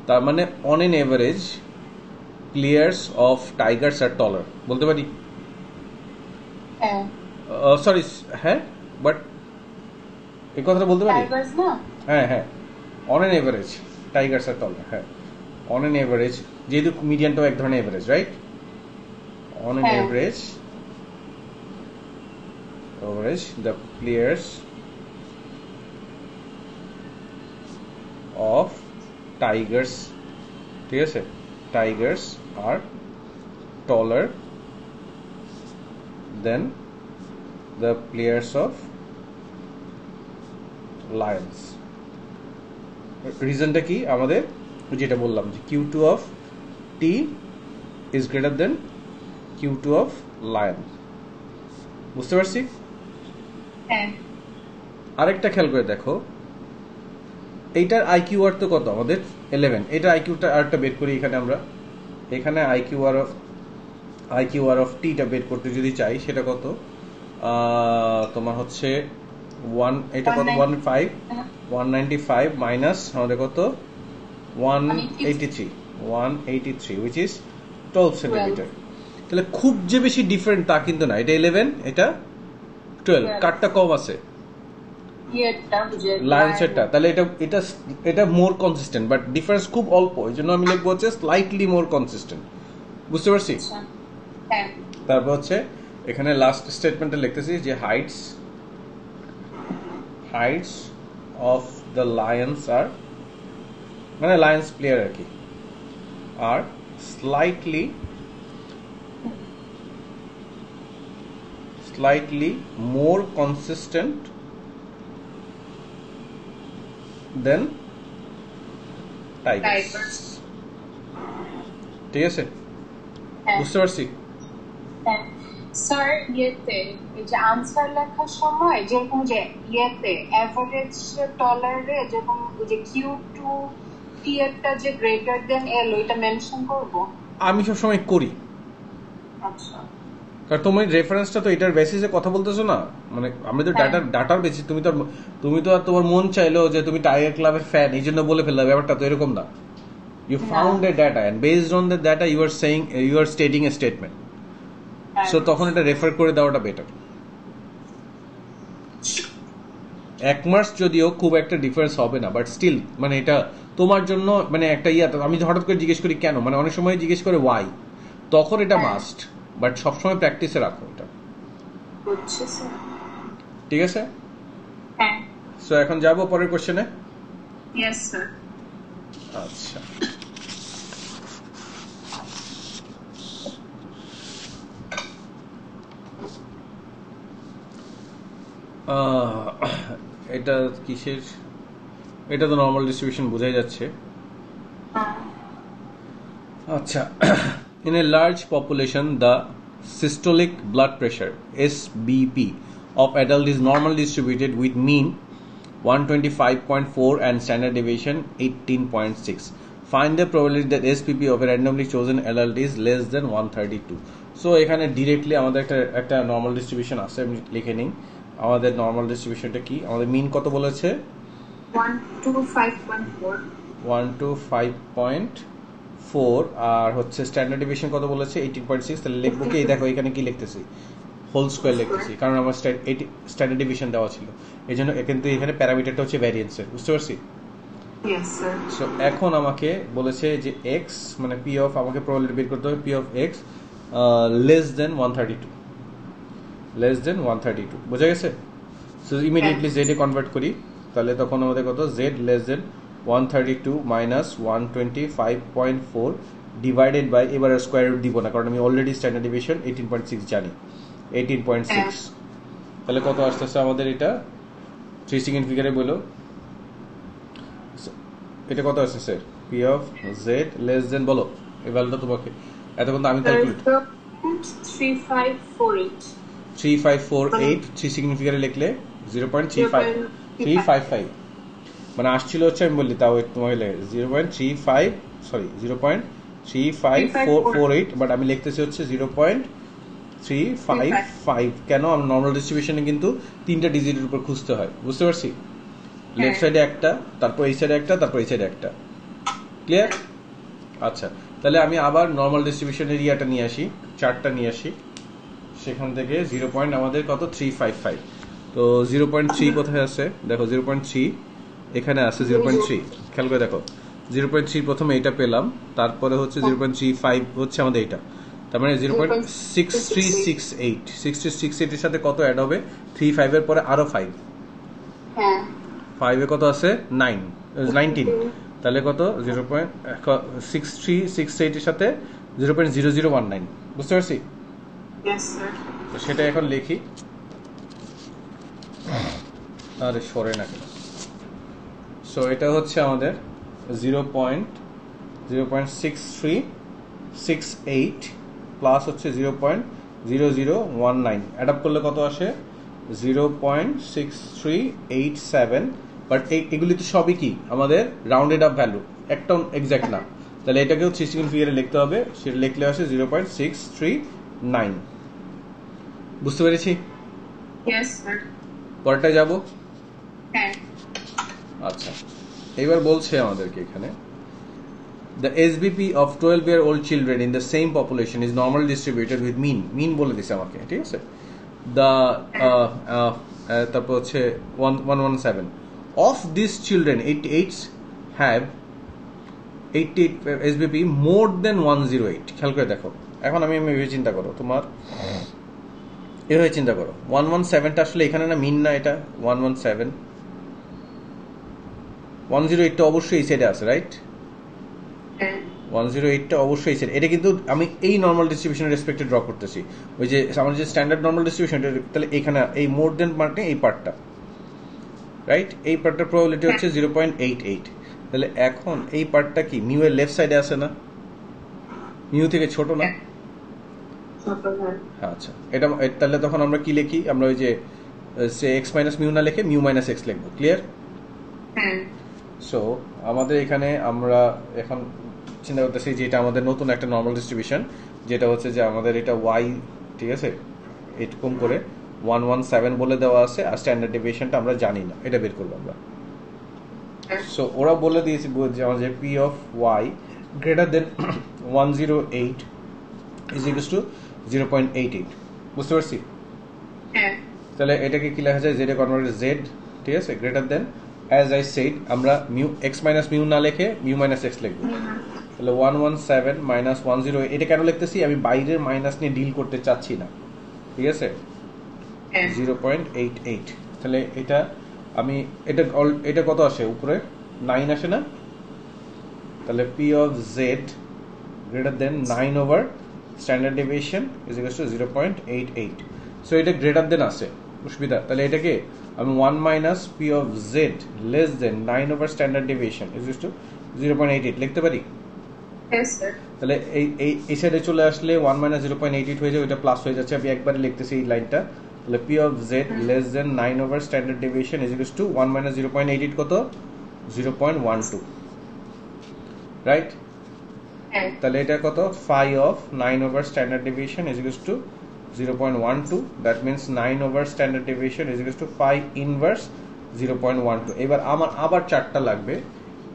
[SPEAKER 1] তার মানে on an average players of tigers আর টলার, বলতে পারি? সরি হ্যাঁ, বাট এই কথাটা বলতে পারি? হ্যাঁ হ্যাঁ, অন এন এভারেজ টাইগার্স আর টলার, হ্যাঁ অন এন এভারেজ, যেহেতু মিডিয়ানটাও এক ধরনের average, right? On an average the players of tigers, ঠিক আছে, tigers are taller than the players of lions। রিজনটা কি আমাদের? যেটা বললাম যে Q2 of T is greater than Q2 of lion। বুঝতে পারছি? আরেকটা খেয়াল করে দেখো, এইটার আইকিউআর তো কত আমাদের? 11। এটা আইকিউটা আরেকটা বের করি, এখানে আমরা এখানে IQR of t টা বের করতে যদি চাই সেটা কত তোমার হচ্ছে 1 এটা কত 195 মাইনাস আমাদের কত 183 which is 12 সেন্টিমিটার। তাহলে খুব যে বেশি ডিফারেন্ট তা কিন্তু না, এটা 11 এটা 12, কাটটা কম আছে লায়ন্সেরটা, তাহলে এটা এটা এটা মোর কনসিস্টেন্ট বাট ডিফারেন্স খুব অল্প, এই জন্য আমি লিখবো হচ্ছে স্লাইটলি মোর কনসিস্টেন্ট। বুঝতে পারছি? তারপর হচ্ছে এখানে লাস্ট স্টেটমেন্টে লিখতেছি যে হাইটস অফ দ্য লায়ন্স আর মানে লায়ন্স প্লেয়ার আর কি আর slightly more consistent than tigers। ঠিক আছে? বুঝতে পারছি?
[SPEAKER 2] স্যার ইয়েতে এই যে আনসার লেখার সময় যেরকম যে ইয়েতে এভারেজ টলারে যেরকম যে Q2 টিয়ারটা যে গ্রেটার দেন L ওইটা মেনশন করব।
[SPEAKER 1] আমি সব সময় করি।
[SPEAKER 2] আচ্ছা,
[SPEAKER 1] কারণ তুমি রেফারেন্সটা তো এটার বেসিসে কথা বলতেছো না, মানে আমি তো ডাটার বেসিস, তুমি তো আর তোমার মন চাইলো যে তুমি টাইগার ক্লাবের ফ্যান এই জন্য বলে ফেললে, ব্যাপারটা তো এরকম না। You found a data and based on the data you are stating a statement, so তখন এটা রেফার করে দেওয়াটা বেটার। এক মাস যদিও খুব একটা ডিফারেন্স হবে না, বাট স্টিল মানে এটা তোমার জন্য মানে একটা আমি হঠাৎ করে জিজ্ঞেস করি কেন, মানে অনেক সময় জিজ্ঞেস করে ওয়াই, তখন এটা মাস্ট, বাট সবসময় প্র্যাকটিসে রাখো এটা। ঠিক আছে?
[SPEAKER 2] হ্যাঁ।
[SPEAKER 1] সো এখন যাবো পরের কোশ্চেনে।
[SPEAKER 2] Yes sir.
[SPEAKER 1] আচ্ছা, এটা কিসের, এটা তো নর্মাল ডিস্ট্রিবিউশন বোঝাই যাচ্ছে। আচ্ছা, in a large population the systolic blood pressure SBP of adult is normally distributed with mean 125.4 and standard deviation 18.6. Find the probability that SPP of a randomly chosen adult is less than 132. So এখানে directly আমাদের একটা normal distribution আছে, আমি লিখে নিই। আমাদের normal ডিস্ট্রিবিউশনটা কি? আমাদের মিন কত বলেছে? 125.4 আর হচ্ছে স্ট্যান্ডার্ড ডিভিয়েশন কত বলেছে? 18.6। তাহলে লিখবো কি, দেখো এখানে কি লিখতেছি, হোল স্কয়ার লিখতেছি, কারণ আমার স্ট্যান্ডার্ড ডিভিয়েশন দেওয়া ছিল, এইজন্য কিন্তু এখানে প্যারামিটারটা হচ্ছে ভ্যারিয়েন্সের। বুঝতে পারছি?
[SPEAKER 2] Yes sir. সো
[SPEAKER 1] এখন আমাকে বলেছে যে x মানে p অফ, আমাকে প্রবাবিলিটি বের করতে হবে p of x less than 132 বোঝা গেছে? সো ইমিডিয়েটলি z এ কনভার্ট করি, তাহলে তখন আমাদের কত, z less than 132 minus 125.4 divided by, এবার স্কয়ার রুট দিব না কারণ আমি অলরেডি স্ট্যান্ডার্ড ডিভিয়েশন 18.6 জানি, 18.6। তাহলে কত আসতেছে আমাদের এটা 3 সেকেন্ড ফিগারে বলো, এটা কত আসছে sir? p of z less দেন, বলো এই ভ্যালুটা তোমাকে এতক্ষণ তো আমি ক্যালকুলেট 3548 3 সেকেন্ড ফিগারে লিখলে 0.355 মানে আসছিল হচ্ছে, আমি বললি তাও তোমাকে 0.3548, বাট আমি লিখতেছি হচ্ছে 0.355। কেন? আমার নর্মাল ডিস্ট্রিবিউশনে কিন্তু 3টা ডিজিটের উপর খুঁজতে হয়। বুঝতে পারছি? লেফট সাইডে একটা, তারপর এই সাইডে একটা, তারপর এই সাইডে একটা। ক্লিয়ার? আচ্ছা, তাহলে আমি আবার নর্মাল ডিস্ট্রিবিউশনের ইয়াটা নিয়ে আসি, চার্টটা নিয়ে আসি, সেখান থেকে 0. আমাদের কত 355। তো 0.3 কোথায় আছে? দেখো 0.3 এখানে আছে, 0.3 খেয়াল করে দেখো, 0.3 প্রথমে এটা পেলাম, তারপরে হচ্ছে 0.35 হচ্ছে আমাদের এটা, তার মানে 0.6368 এর সাথে কত অ্যাড হবে? 35 এর পরে আরো 5, 5 এ কত আছে? 19, তাহলে কত 0.6368 এর সাথে 0.0019। বুঝতে পারছি? সেটা এখন লিখি, আরে সরে না কেন। সো এটা হচ্ছে আমাদের 0.6368 প্লাস হচ্ছে 0.0019, অ্যাড আপ করলে কত আসে? 0.6387। বাট এগুলি তো সবই কি আমাদের রাউন্ডেড আপ ভ্যালু, একদম এক্সাক্ট না, তাহলে এটাকেও 3 সেকেন্ড ফিগারে লিখতে হবে, সেটা লিখলে আসে 9 বুঝতে পেরেছি
[SPEAKER 2] ইয়েস স্যার
[SPEAKER 1] পরেরটা যাব
[SPEAKER 2] হ্যাঁ
[SPEAKER 1] আচ্ছা এবার বলছে আমাদেরকে এখানে the SBP of 12-year-old children in the same population is normally distributed with mean বলে দিছে আমাকে ঠিক আছে the তারপর হচ্ছে 117 of these children 88 have 88 SBP more than 108 খেয়াল করে দেখো এখন আমি ভেবে চিন্তা করো তোমার এভাবে চিন্তা করো 117 টা আসলে এখানে না মিন না এটা 117 108 টা অবশ্যই এই সাইডে আছে রাইট 108 টা অবশ্যই সেট এটা কিন্তু আমি এই নরমাল ডিস্ট্রিবিউশনের রেসপেক্টে ড্র করতেছি ওই যে আমার যে স্ট্যান্ডার্ড নরমাল ডিস্ট্রিবিউশন তাহলে এখানে এই মোর দেন পার্টে এই পার্টটা রাইট এই পার্টটার প্রবাবিলিটি হচ্ছে 0.88 তাহলে এখন এই পার্টটা কি মিউ এর লেফট সাইডে আছে না মিউ থেকে ছোট না আচ্ছা এটা তাহলে তখন আমরা কি লিখি আমরা ওই যে সে x মাইনাস মিউ না লিখে মিউ মাইনাস x লিখবো ক্লিয়ার সো আমাদের এখানে আমরা এখন চিন্তা করতেছি যে এটা আমাদের নতুন একটা নরমাল ডিস্ট্রিবিউশন যেটা হচ্ছে যে আমাদের এটা y ঠিক আছে এরকম করে 117 বলে দেওয়া আছে আর স্ট্যান্ডার্ড ডেভিয়েশনটা আমরা জানি না এটা বের করব আমরা সো ওরা বলে দিয়েছে যে আমাদের p of y greater than 108 is equal to 0.88 বুঝতে পারছি
[SPEAKER 2] হ্যাঁ
[SPEAKER 1] তাহলে এটাকে কি লেখা যায় z এ কনভার্টেড z ঠিক আছে greater than as I said আমরা mu x minus mu না লিখে mu minus x লিখব তাহলে 117 minus 108 এটা কেন লিখতেছি আমি বাইরের মাইনাস নিয়ে ডিল করতে চাচ্ছি না ঠিক আছে 0.88 তাহলে এটা আমি এটা কত আসে উপরে 9 আসে না তাহলে p of z greater than 9 over standard deviation is equal to 0.88 so এটা গ্রেটার দেন আছে অসুবিধা তাহলে এটাকে আমি 1 minus p of z less than 9 over standard deviation is equal to 0.88 লিখতে পারি
[SPEAKER 2] yes sir
[SPEAKER 1] তাহলে এই সাইডে চলে আসলে 1 minus 0.88 হয়ে যায় ওটা প্লাস হয়ে যাচ্ছে আমি একবারে লিখতেছি এই লাইনটা তাহলে p of z less than 9 over standard deviation is equal to 1 minus 0.88 কত 0.12 রাইট তাহলে এটা কত phi of 9 over standard deviation is equal to 0.12 that means 9 over standard deviation is equal to phi inverse 0.12 এবার আমার আবার চার্টটা লাগবে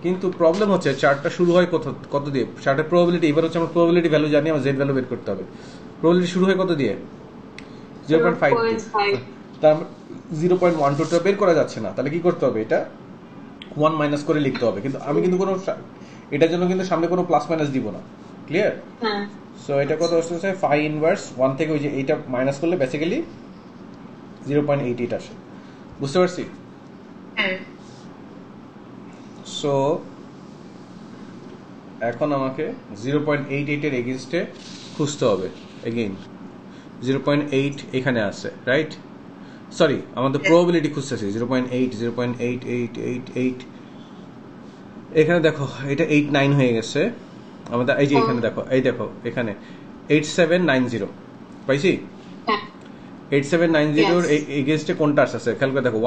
[SPEAKER 1] কিন্তু problem হচ্ছে চার্টটা শুরু হয় কত দিয়ে চার্টের প্রবাবিলিটি এবার হচ্ছে আমার প্রবাবিলিটি ভ্যালু জানি আমার z ভ্যালু বের করতে হবে প্রবাবিলিটি শুরু হয় কত দিয়ে 0.5 তার 0.12 টা বের করা যাচ্ছে না তাহলে কি করতে হবে এটা 1 মাইনাস করে লিখতে হবে কিন্তু আমি কিন্তু কোনো এটার জন্য কিন্তু সামনে কোনো প্লাস মাইনাস দিব না ক্লিয়ার
[SPEAKER 2] হ্যাঁ
[SPEAKER 1] সো এটা কত আসছে phi ইনভার্স 1 থেকে ওই যে এইটা মাইনাস করলে বেসিক্যালি 0.88 আসে বুঝতে পারছি
[SPEAKER 2] হ্যাঁ
[SPEAKER 1] সো এখন আমাকে 0.88 এর এগেইনস্টে খুঁজতে হবে এগেইন 0.8 এখানে আছে রাইট সরি আমাদের প্রবাবিলিটি খুঁজতেছি 0.8 এখানে দেখো এটা 89 হয়ে গেছে আমাদের এই যে এখানে দেখো এই দেখো এখানে 8790 পাইছি 8790 এর এগেইনস্টে কোনটা আছে খেয়াল করে দেখো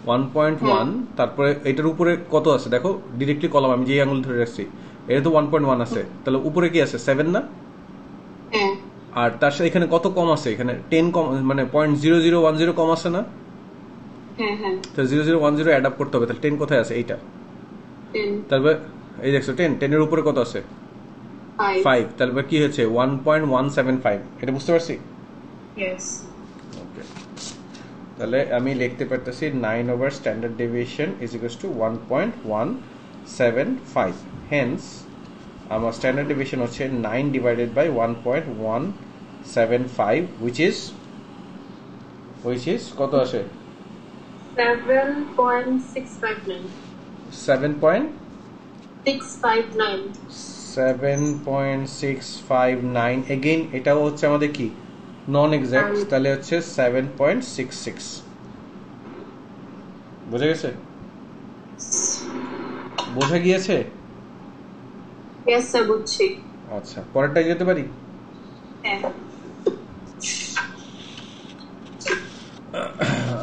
[SPEAKER 1] 1.1 তারপরে এটার উপরে কত আছে দেখো ডাইরেক্টলি কলাম আমি যে আঙ্গুল ধরে রাখছি এটা তো 1.1 আছে তাহলে উপরে কি আছে 7 না আর তার সাথে এখানে কত কম আছে এখানে 10 কম মানে 0.0010 কম আছে না তো 0010 অ্যাড আপ করতে হবে তাহলে 10 কোথায় আছে এইটা 10 তারপর এই দেখছো 10 এর উপরে কত আছে 5 তারপর কি হচ্ছে 1.175 এটা বুঝতে পারছি
[SPEAKER 2] yes
[SPEAKER 1] ওকে তাহলে আমি লিখতে পারতেছি 9 over standard deviation is equals to 1.175 hence আমার standard deviation হচ্ছে 9 divided by 1.175 which is কত আসে
[SPEAKER 2] 7.659
[SPEAKER 1] 7.659 again এটাও হচ্ছে আমাদের কি নন এক্সাক্ট তাহলে হচ্ছে 7.66 বুঝা গেছে বোঝা গিয়েছে
[SPEAKER 2] yes sir বুঝছি
[SPEAKER 1] আচ্ছা পরেরটা যেতে পারি
[SPEAKER 2] হ্যাঁ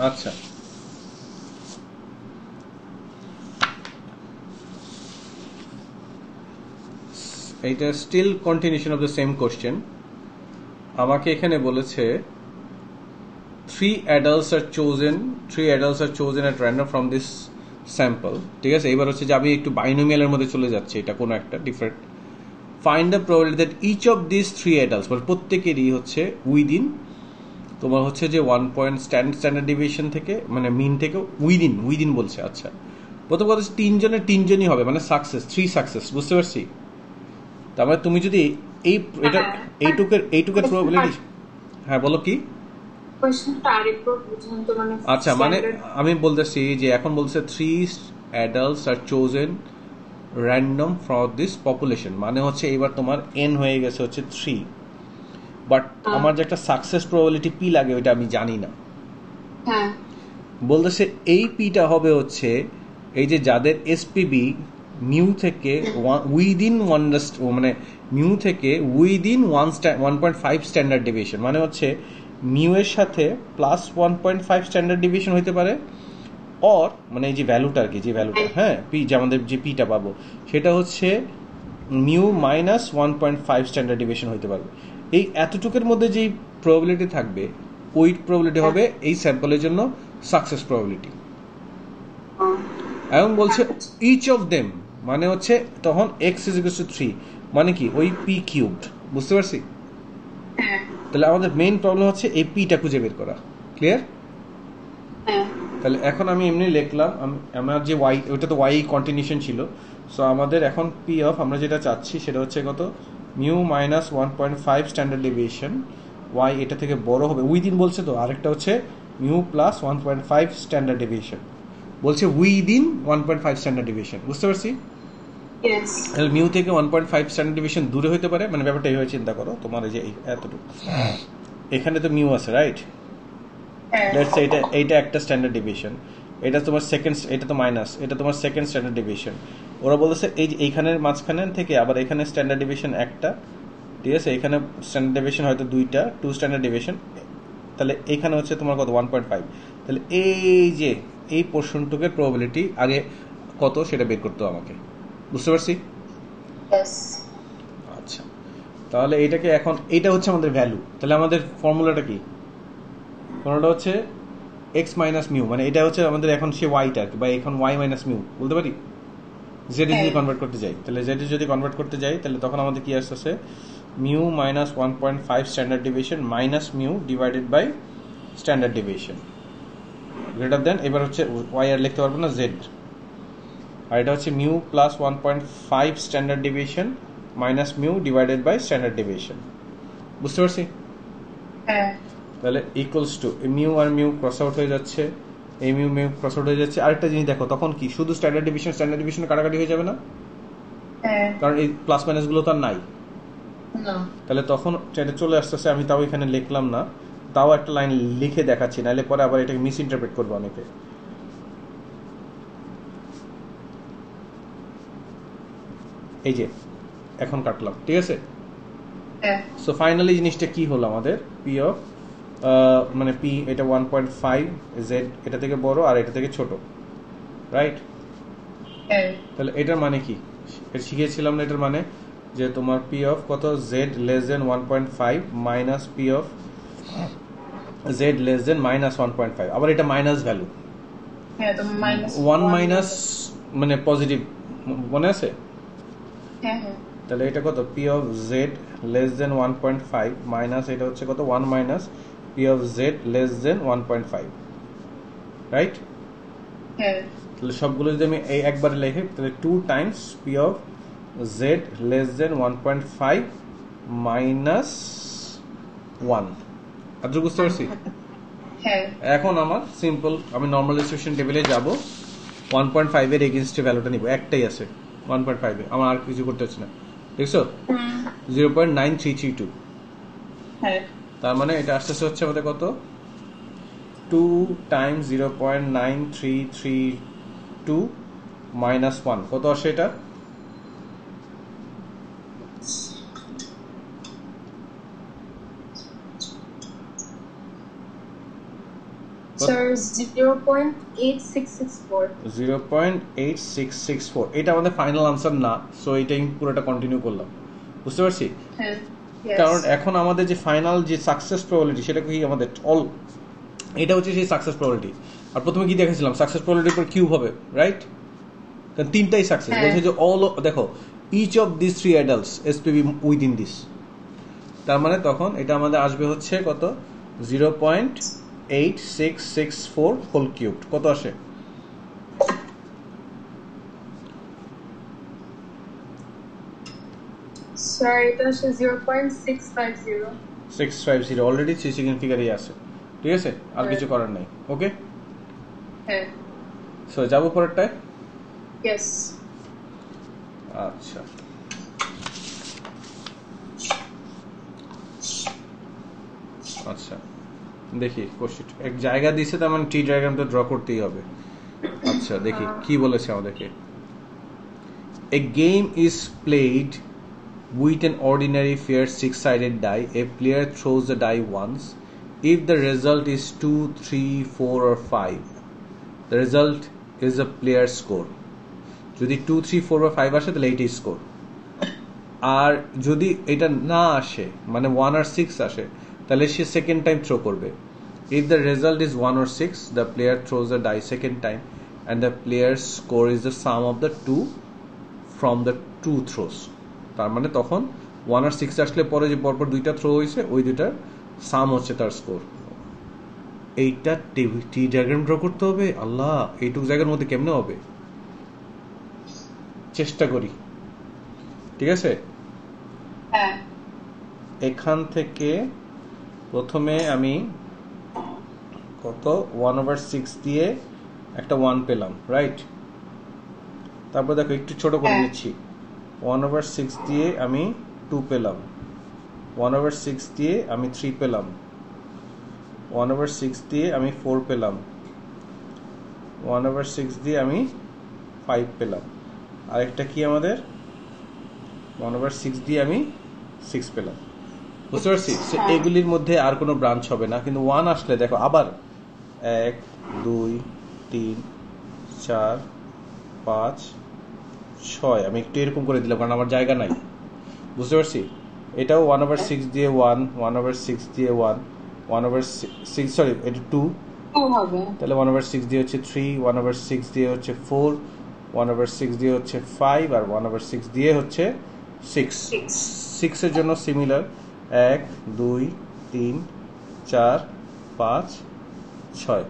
[SPEAKER 1] আচ্ছা এইটা still continuation of the same question আমাকে এখানে বলেছে 3 adults are chosen at random from this sample, ঠিক আছে। এবার হচ্ছে যে আমি একটু বাইনোমিয়ালের মধ্যে চলে যাচ্ছি, এটা কোনো একটা different. Find the probability that each of this 3 adults, মানে প্রত্যেকেরই হচ্ছে উইদিন তোমার হচ্ছে যে 1 পয়েন্ট স্ট্যান্ডার্ড ডিভিয়েশন থেকে, মানে মিন থেকে উইদিন বলছে। আচ্ছা, প্রথম কথা হচ্ছে তিনজনই হবে, মানে সাকসেস, 3 সাকসেস, বুঝতে পারছি। তার মানে তুমি যদি এইটুকের প্রবাবিলিটি, হ্যাঁ বলো কি। আচ্ছা, মানে আমি বলতেছি যে এখন বলছে 3 adults are chosen random from this population, মানে হচ্ছে এবার তোমার n হয়ে গেছে হচ্ছে 3, বাট আমার যে একটা সাকসেস প্রবাবিলিটি p লাগে ওইটা আমি জানি না। বলতেছে এই পিটা হবে হচ্ছে এই যে যাদের এসপিবি মিউ থেকে উইদিন মানে মিউ থেকে উইদিন 1.5 স্ট্যান্ডার্ড ডেভিয়েশন, মানে হচ্ছে মিউ এর সাথে প্লাস 1.5 স্ট্যান্ডার্ড ডেভিয়েশন হইতে পারে, অর মানে এই যে ভ্যালুটা আর কি, যে ভ্যালুটা, হ্যাঁ পি, যে আমাদের যে পিটা পাবো সেটা হচ্ছে মিউ মাইনাস 1.5 স্ট্যান্ডার্ড ডেভিয়েশন হইতে পারবে। এই এতটুকুর মধ্যে যেই প্রবাবিলিটি থাকবে ওই প্রবাবিলিটি হবে এই স্যাম্পলের জন্য সাকসেস প্রবাবিলিটি। এবং বলছে ইচ অফ দেম, মানে হচ্ছে তখন x ইজ ইকুয়াল টু 3, মানে কি ওই পি কিউবড, বুঝতে পারছি। তাহলে আমাদের মেইন প্রবলেম হচ্ছে এই পিটা খুঁজে বের করা, ক্লিয়ার। তাহলে এখন আমি এমনি লিখলাম, আমার যে ওয়াই, ওইটা তো ওয়াই কন্টিনিউশন ছিল, সো আমাদের এখন পি অফ আমরা যেটা চাচ্ছি সেটা হচ্ছে কত, mu minus 1.5 standard deviation, Y এটা থেকে বড় হবে উইদিন বলছে, তো আরেকটা হচ্ছে মিউ প্লাস 1.5 স্ট্যান্ডার্ড ডেভিয়েশন, বলছে উইদিন 1.5 স্ট্যান্ডার্ড ডেভিয়েশন, বুঝতে পারছি। তাহলে মিউ থেকে 1.5 স্ট্যান্ডার্ড ডেভিয়েশন দূরে হতে পারে, মানে ব্যাপারটা এইভাবে চিন্তা করো, তোমার এই যে এতটুকু এখানে তো মিউ আছে, রাইট। লেটস সে এইটা একটা স্ট্যান্ডার্ড ডেভিয়েশন, এটা তোমার সেকেন্ড, এটা তো মাইনাস, এটা তোমার সেকেন্ড স্ট্যান্ডার্ড ডেভিয়েশন। ওরা বলতেছে এই যে এইখানের মাঝখানে থেকে আবার এখানে স্ট্যান্ডার্ড ডেভিয়েশন একটা, ঠিক আছে, এখানে স্ট্যান্ডার্ড ডেভিয়েশন হয়তো 2 স্ট্যান্ডার্ড ডেভিয়েশন, তাহলে এইখানে হচ্ছে তোমার কত 1.5। তাহলে এই যে এই পোর্শনটুকের প্রবাবিলিটি আগে কত সেটা বের করতে হবে আমাকে, বুঝতে পারছি। আচ্ছা, তাহলে এইটাকে এখন এইটা হচ্ছে আমাদের ভ্যালু, তাহলে আমাদের ফর্মুলাটা কি, ফর্মুলাটা হচ্ছে x মাইনাস মিউ, মানে এটা হচ্ছে আমাদের এখন সে ওয়াইটা, বা এখন ওয়াই মাইনাস মিউ বলতে পারি, জেড যদি কনভার্ট করতে যাই, তাহলে জেড যদি কনভার্ট করতে যাই তাহলে তখন আমাদের কি আসতেছে, mu minus 1.5 standard deviation minus mu divided by standard deviation greater than, এবার হচ্ছে ওয়াই আর লিখতে পারবো না, জেড, আর এটা হচ্ছে mu plus 1.5 standard deviation minus mu divided by standard deviation, বুঝতে পারছি। তাহলে ইকুয়ালস টু মিউ আর মিউ ক্রস আউট হয়ে যাচ্ছে, এই মিউ ক্রস আউট হয়ে যাচ্ছে। আরেকটা জিনিস দেখো, তখন কি শুধু স্ট্যান্ডার্ড ডিভিশন কাটাকাটি হয়ে যাবে না, কারণ এই প্লাস মাইনাস গুলো তো আর নাই, তাহলে তখন এটা চলে আসতেছে। আমি তাও এখানে লিখলাম না, তাও একটা লাইন লিখে দেখাচ্ছি, নাহলে পরে আবার এটাকে মিস ইন্টারপ্রেট করবো অনেকে। এই যে এখন কাটলাম, ঠিক আছে। সো ফাইনালি জিনিসটা কি হলো আমাদের, পি অফ মানে পি এটা 1.5, জেড এটা থেকে বড় আর এটা থেকে ছোট, রাইট। তাহলে এটার মানে কি শিখেছিলাম না, এটার মানে যে তোমার পি অফ কত, Z less then 1.5 minus P of Z less than minus 1.5, আবার এটা মাইনাস ভ্যালু, 1 মাইনাস মানে পজিটিভ, মনে আছে। তাহলে এটা কত, P of Z less then 1.5 minus এটা হচ্ছে কত, 1 minus P of Z less then 1.5, right. তাহলে সবগুলো যদি আমি এই একবারে লিখি, তাহলে 2 Times P of Z less then 1.5 minus 1, আচ্ছা বুঝতে পারছি। এখন আমার সিম্পল, আমি নর্মাল ডিস্ট্রিবিউশন টেবিলে যাব, 1.5 এর এগেইনস্টে ভ্যালুটা নিব, একটাই আছে 1.5 এ, আমার আর কিছু করতে হচ্ছে না, দেখছো 0.9332, তার মানে এটা আস্তে আস্তে হচ্ছে আমাদের কত, 2 টাইমস 0.9332 মাইনাস 1, কত আসে এটা,
[SPEAKER 2] স্যার 0.8664,
[SPEAKER 1] এটা আমাদের ফাইনাল আনসার না, সো এটাই পুরোটা কন্টিনিউ করলাম, বুঝতে পারছি।
[SPEAKER 2] Yes.
[SPEAKER 1] কারণ এখন আমাদের যে ফাইনাল যে সাকসেস প্রবাবিলিটি সেটা কি আমাদের অল, এটা হচ্ছে সেই সাকসেস প্রবাবিলিটি। আর প্রথমে কি দেখেছিলাম সাকসেস প্রবাবিলিটির পর কিউব হবে, রাইট? কারণ তিনটাই সাকসেস
[SPEAKER 2] হ্যাঁ।
[SPEAKER 1] বলছে যে অল, দেখো each of this 3 adults SPB within this, তার মানে তখন এটা আমাদের আসবে হচ্ছে কত 0.8664 হোল কিউব। কত আসে?
[SPEAKER 2] Sir, এটা হচ্ছে 0.650.
[SPEAKER 1] 650 অলরেডি 3 সেকেন্ড ফিগারই আছে, ঠিক আছে? আর কিছু করার নাই। ওকে,
[SPEAKER 2] হ্যাঁ।
[SPEAKER 1] সো যাবো পরেরটায়।
[SPEAKER 2] Yes.
[SPEAKER 1] আচ্ছা, আচ্ছা দেখি কোশ্চেন এক জায়গা দিয়েছে, তার মানে টি ডায়াগ্রামটা ড্র করতেই হবে। আচ্ছা দেখি কি বলেছে আমাদেরকে। A game is played with an ordinary fair six-sided die. A player throws the die once. If the result is 2, 3, 4 or 5, the result is the player's score. যদি 2, 3, 4 বা 5 আসে তাহলে এইটাই স্কোর। আর যদি এটা না আসে মানে 1 আর 6 আসে তাহলে সে সেকেন্ড টাইম থ্রো করবে। If the result is 1 or 6, the player throws the die second time and the player's score is the sum of the two from the two throws. তার মানে তখন 1 আর 6 আসলে পরে যে পরপর দুইটা থ্রো হয়েছে ওই দুইটার সাম হচ্ছে তার স্কোর। এইটা টি ডায়াগ্রাম ড্র করতে হবে। আল্লাহ, এইটুকু জায়গার মধ্যে কেমনে হবে? চেষ্টা করি, ঠিক আছে?
[SPEAKER 2] হ্যাঁ।
[SPEAKER 1] এখান থেকে প্রথমে আমি কত 1/6 দিয়ে একটা 1 পেলাম, রাইট? তারপর দেখো একটু ছোট করে দিচ্ছি, 1/6 দিয়ে আমি 2 পেলাম, 1/6 দিয়ে আমি 3 পেলাম, 1/6 দিয়ে আমি 4 পেলাম, 1/6 দিয়ে আমি 5 পেলাম, আরেকটা কি আমাদের 1/6 দিয়ে আমি 6 পেলাম। বুঝতে পারছি? এগুলির মধ্যে আর কোনো ব্রাঞ্চ হবে না, কিন্তু 1 আসলে দেখো আবার 1, 2, 3, 4, 5, 6 আমি একটু এরকম করে দিলাম কারণ আমার জায়গা নাই। বুঝতে পারছি? এটাও 1/6 দিয়ে 1, 1/6 দিয়ে 1, 1/6 সরি এটা 2
[SPEAKER 2] হবে,
[SPEAKER 1] তাহলে 1/6 দিয়ে হচ্ছে 3, 1/6 দিয়ে হচ্ছে 4, 1/6 দিয়ে হচ্ছে 5 আর 1/6 দিয়ে হচ্ছে 6। 6 এর জন্য সিমিলার 1, 2, 3, 4, 5, 6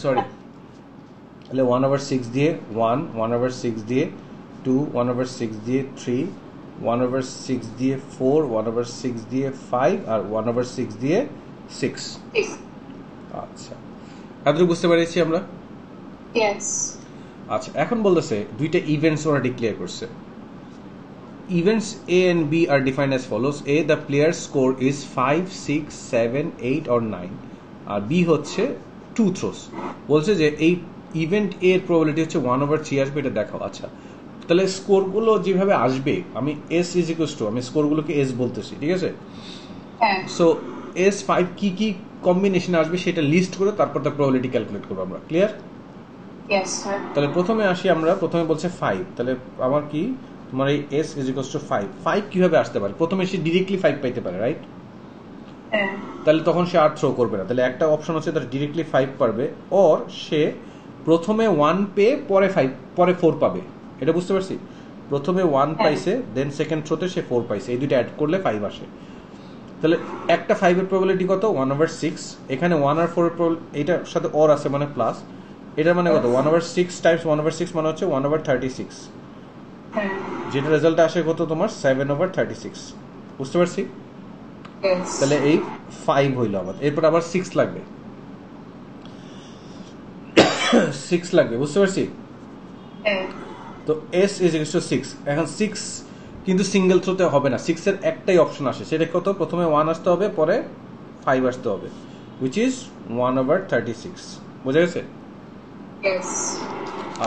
[SPEAKER 1] সরি, তাহলে 1/6 দিয়ে 1, 1/6 দিয়ে 2, 1/6 দিয়ে 3, 1/6 দিয়ে 4, 1/6 দিয়ে 5 আর 1/6 দিয়ে 6। আচ্ছা, এতটুকু বুঝতে পেরেছি আমরা?
[SPEAKER 2] Yes.
[SPEAKER 1] আচ্ছা, এখন বলতেছে দুইটা ইভেন্টস ওরা ডিক্লেয়ার করছে। Events A and B are defined as follows. A, the player's score is 5, 6, 7, 8 or 9 R B হচ্ছে 2 throws। বলছে যে এই ইভেন্ট A এর প্রবাবিলিটি হচ্ছে 1/3 আসবে, এটা দেখাও। আচ্ছা, তাহলে স্কোরগুলো যেভাবে আসবে আমি S is equals to আমি স্কোরগুলোকে S বলতেছি, ঠিক আছে?
[SPEAKER 2] হ্যাঁ।
[SPEAKER 1] সো S5 কি কি কম্বিনেশন আসবে সেটা লিস্ট করে তারপর তার প্রবাবিলিটি ক্যালকুলেট করব আমরা। ক্লিয়ার?
[SPEAKER 2] Yes, sir.
[SPEAKER 1] তাহলে প্রথমে আসি আমরা, প্রথমে বলছে 5, তাহলে আমার কি তোমার এই S is equals to 5 5 কিভাবে আসতে পারে? প্রথমে সে ডিরেক্টলি 5 পাইতে পারে, রাইট?
[SPEAKER 2] হ্যাঁ।
[SPEAKER 1] তাহলে তখন সে আর থ্রো করবে না, তাহলে একটা অপশন হচ্ছে তার ডিরেক্টলি 5 পারবে, অর সে প্রথমে 1 পেয়ে পরে 5 পরে 4 পাবে। এটা বুঝতে পারছি? প্রথমে 1 পাইছে, দেন সেকেন্ড থ্রোতে সে 4 পাইছে, এই দুটো অ্যাড করলে 5 আসে। তাহলে একটা 5 এর প্রবাবিলিটি কত? 1/6। এখানে 1 আর 4 এর এটার সাথে অর আছে মানে প্লাস, এটার মানে কত? 1/6 টাইমস 1/6 মানে হচ্ছে 1/36, যেটা রেজাল্ট আসে কত তোমার 7/36। বুঝতে পারছি? তাহলে এই 5 হইল আমাদের, এরপর আবার 6 লাগবে, 6 লাগবে। বুঝতে পারছি? তো S is equals to 6। এখন 6 কিন্তু সিঙ্গেল থ্রোতে হবে না, 6 এর একটাই অপশন আসে, সেটা কত? প্রথমে 1 আসতে হবে পরে 5 আসতে হবে, which is 1/36। বুঝা গেছে?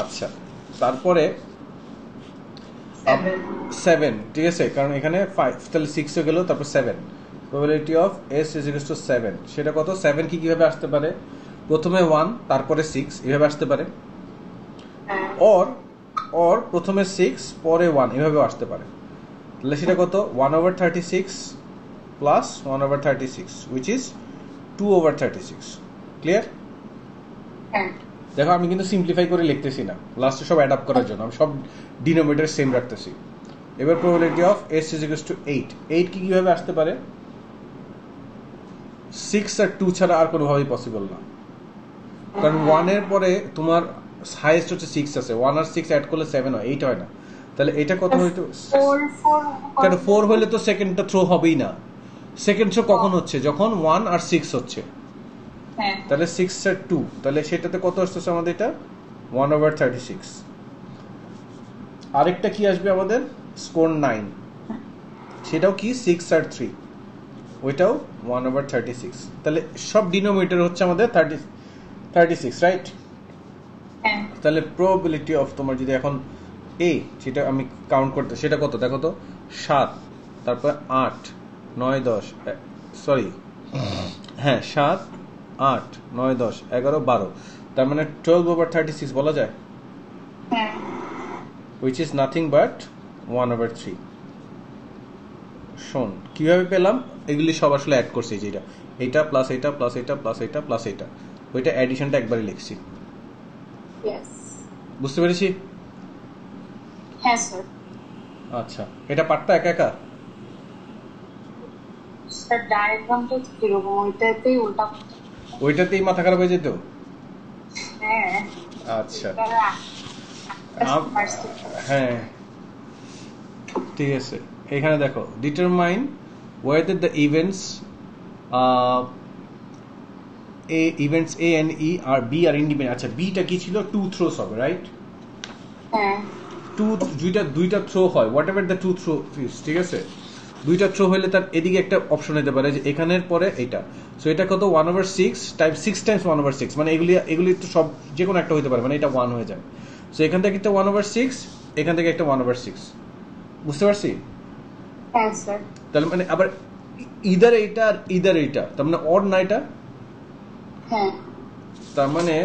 [SPEAKER 1] আচ্ছা, তারপরে 7, ঠিক আছে, কারণ এখানে 5 তাহলে 6 হয়ে গেল, তারপর 7 probability of S is equals to 7, সেটা কত? 7 কি কিভাবে আসতে পারে? প্রথমে 1 তারপরে 6 এভাবে আসতে পারে, অর প্রথমে 6 পরে 1 এভাবেও আসতে পারে। তাহলে সেটা কত 1/36 প্লাস 1/36 which is 2/36 ক্লিয়ার?
[SPEAKER 2] হ্যাঁ
[SPEAKER 1] দেখো আমি কিন্তু সিম্পলিফাই করে লিখতেছি না, লাস্টে সব অ্যাড আপ করার জন্য আমি সব ডিনোমিনেটর সেম রাখতেছি। এবার probability of s is equals to 8 8 কি কিভাবে আসতে পারে? 6 আর 2 ছাড়া আর কোনোভাবেই পসিবল না, কারণ 1 এর পরে তোমার হাইয়েস্ট হচ্ছে 6 আছে, 1 আর 6 অ্যাড করলে 7 হয়, 8 হয় না। তাহলে এটা কত হইতো?
[SPEAKER 2] 4
[SPEAKER 1] কেন 4 হলে তো সেকেন্ডটা থ্রো হবেই না, সেকেন্ড থ্রো কখন হচ্ছে? যখন 1 আর 6 হচ্ছে।
[SPEAKER 2] হ্যাঁ
[SPEAKER 1] তাহলে 6 আর 2, তাহলে সেটাতে কত আসতেছে আমাদের? এটা 1/36। আরেকটা কি আসবে আমাদের? স্কোর 9, সেটাও কি 6 আর 3, ওইটাও 1/36। তাহলে সব ডিনোমিনেটর হচ্ছে আমাদের 36, রাইট?
[SPEAKER 2] হ্যাঁ
[SPEAKER 1] তাহলে প্রবাবিলিটি অফ তোমার যদি এখন এ, সেটা আমি কাউন্ট করতে, সেটা কত দেখো তো? 7, তারপর 8, 9, 10, সরি হ্যাঁ 7, 8, 9, 10, 11, 12, তার মানে 12/36 বলা যায়,
[SPEAKER 2] হ্যাঁ
[SPEAKER 1] which is nothing but 1/3। শোন কিভাবে পেলাম? এগুলি সব আসলে অ্যাড করছি, যেটা এটা প্লাস এটা প্লাস এটা প্লাস এটা প্লাস এটা, ওইটা অ্যাডিশনটা একবারই লিখছি।
[SPEAKER 2] ইয়েস
[SPEAKER 1] বুঝতে পেরেছি?
[SPEAKER 2] হ্যাঁ স্যার।
[SPEAKER 1] আচ্ছা, এটা পারতা একা একা?
[SPEAKER 2] স্যার ডায়াগ্রামটা কিরকম? ওইটাতেই উল্টা।
[SPEAKER 1] ওইটাতেই মাথা খারাপ হয়ে যেত?
[SPEAKER 2] হ্যাঁ
[SPEAKER 1] আচ্ছা
[SPEAKER 2] আম-
[SPEAKER 1] হ্যাঁ ঠিক আছে। এখানে দেখো determine whether the events A and E আর B আর ইন্ডিপেন্ডেন্ট। আচ্ছা বিটা কি ছিল? 2 থ্রোস হবে, রাইট?
[SPEAKER 2] হ্যাঁ
[SPEAKER 1] দুইটা থ্রো হয়, whatever the 2 throw is, ঠিক আছে? দুইটা থ্রো হলে তার এদিকে একটা অপশন হতে পারে যে এখানের পরে এটা, সো এটা কত 1/6 টাইম 6 টাইমস 1/6, মানে এগুলি তো সব যে কোনো একটা হতে পারে, মানে এটা 1 হয়ে যায়। সো এখান থেকে একটা 1/6, এখান থেকে একটা 1/6, বুঝতে পারছি?
[SPEAKER 2] হ্যাঁ স্যার।
[SPEAKER 1] তাহলে মানে আবার ইদার এইটা আর ইদার এইটা, তার মানে অড না এটা?
[SPEAKER 2] হ্যাঁ
[SPEAKER 1] তার মানে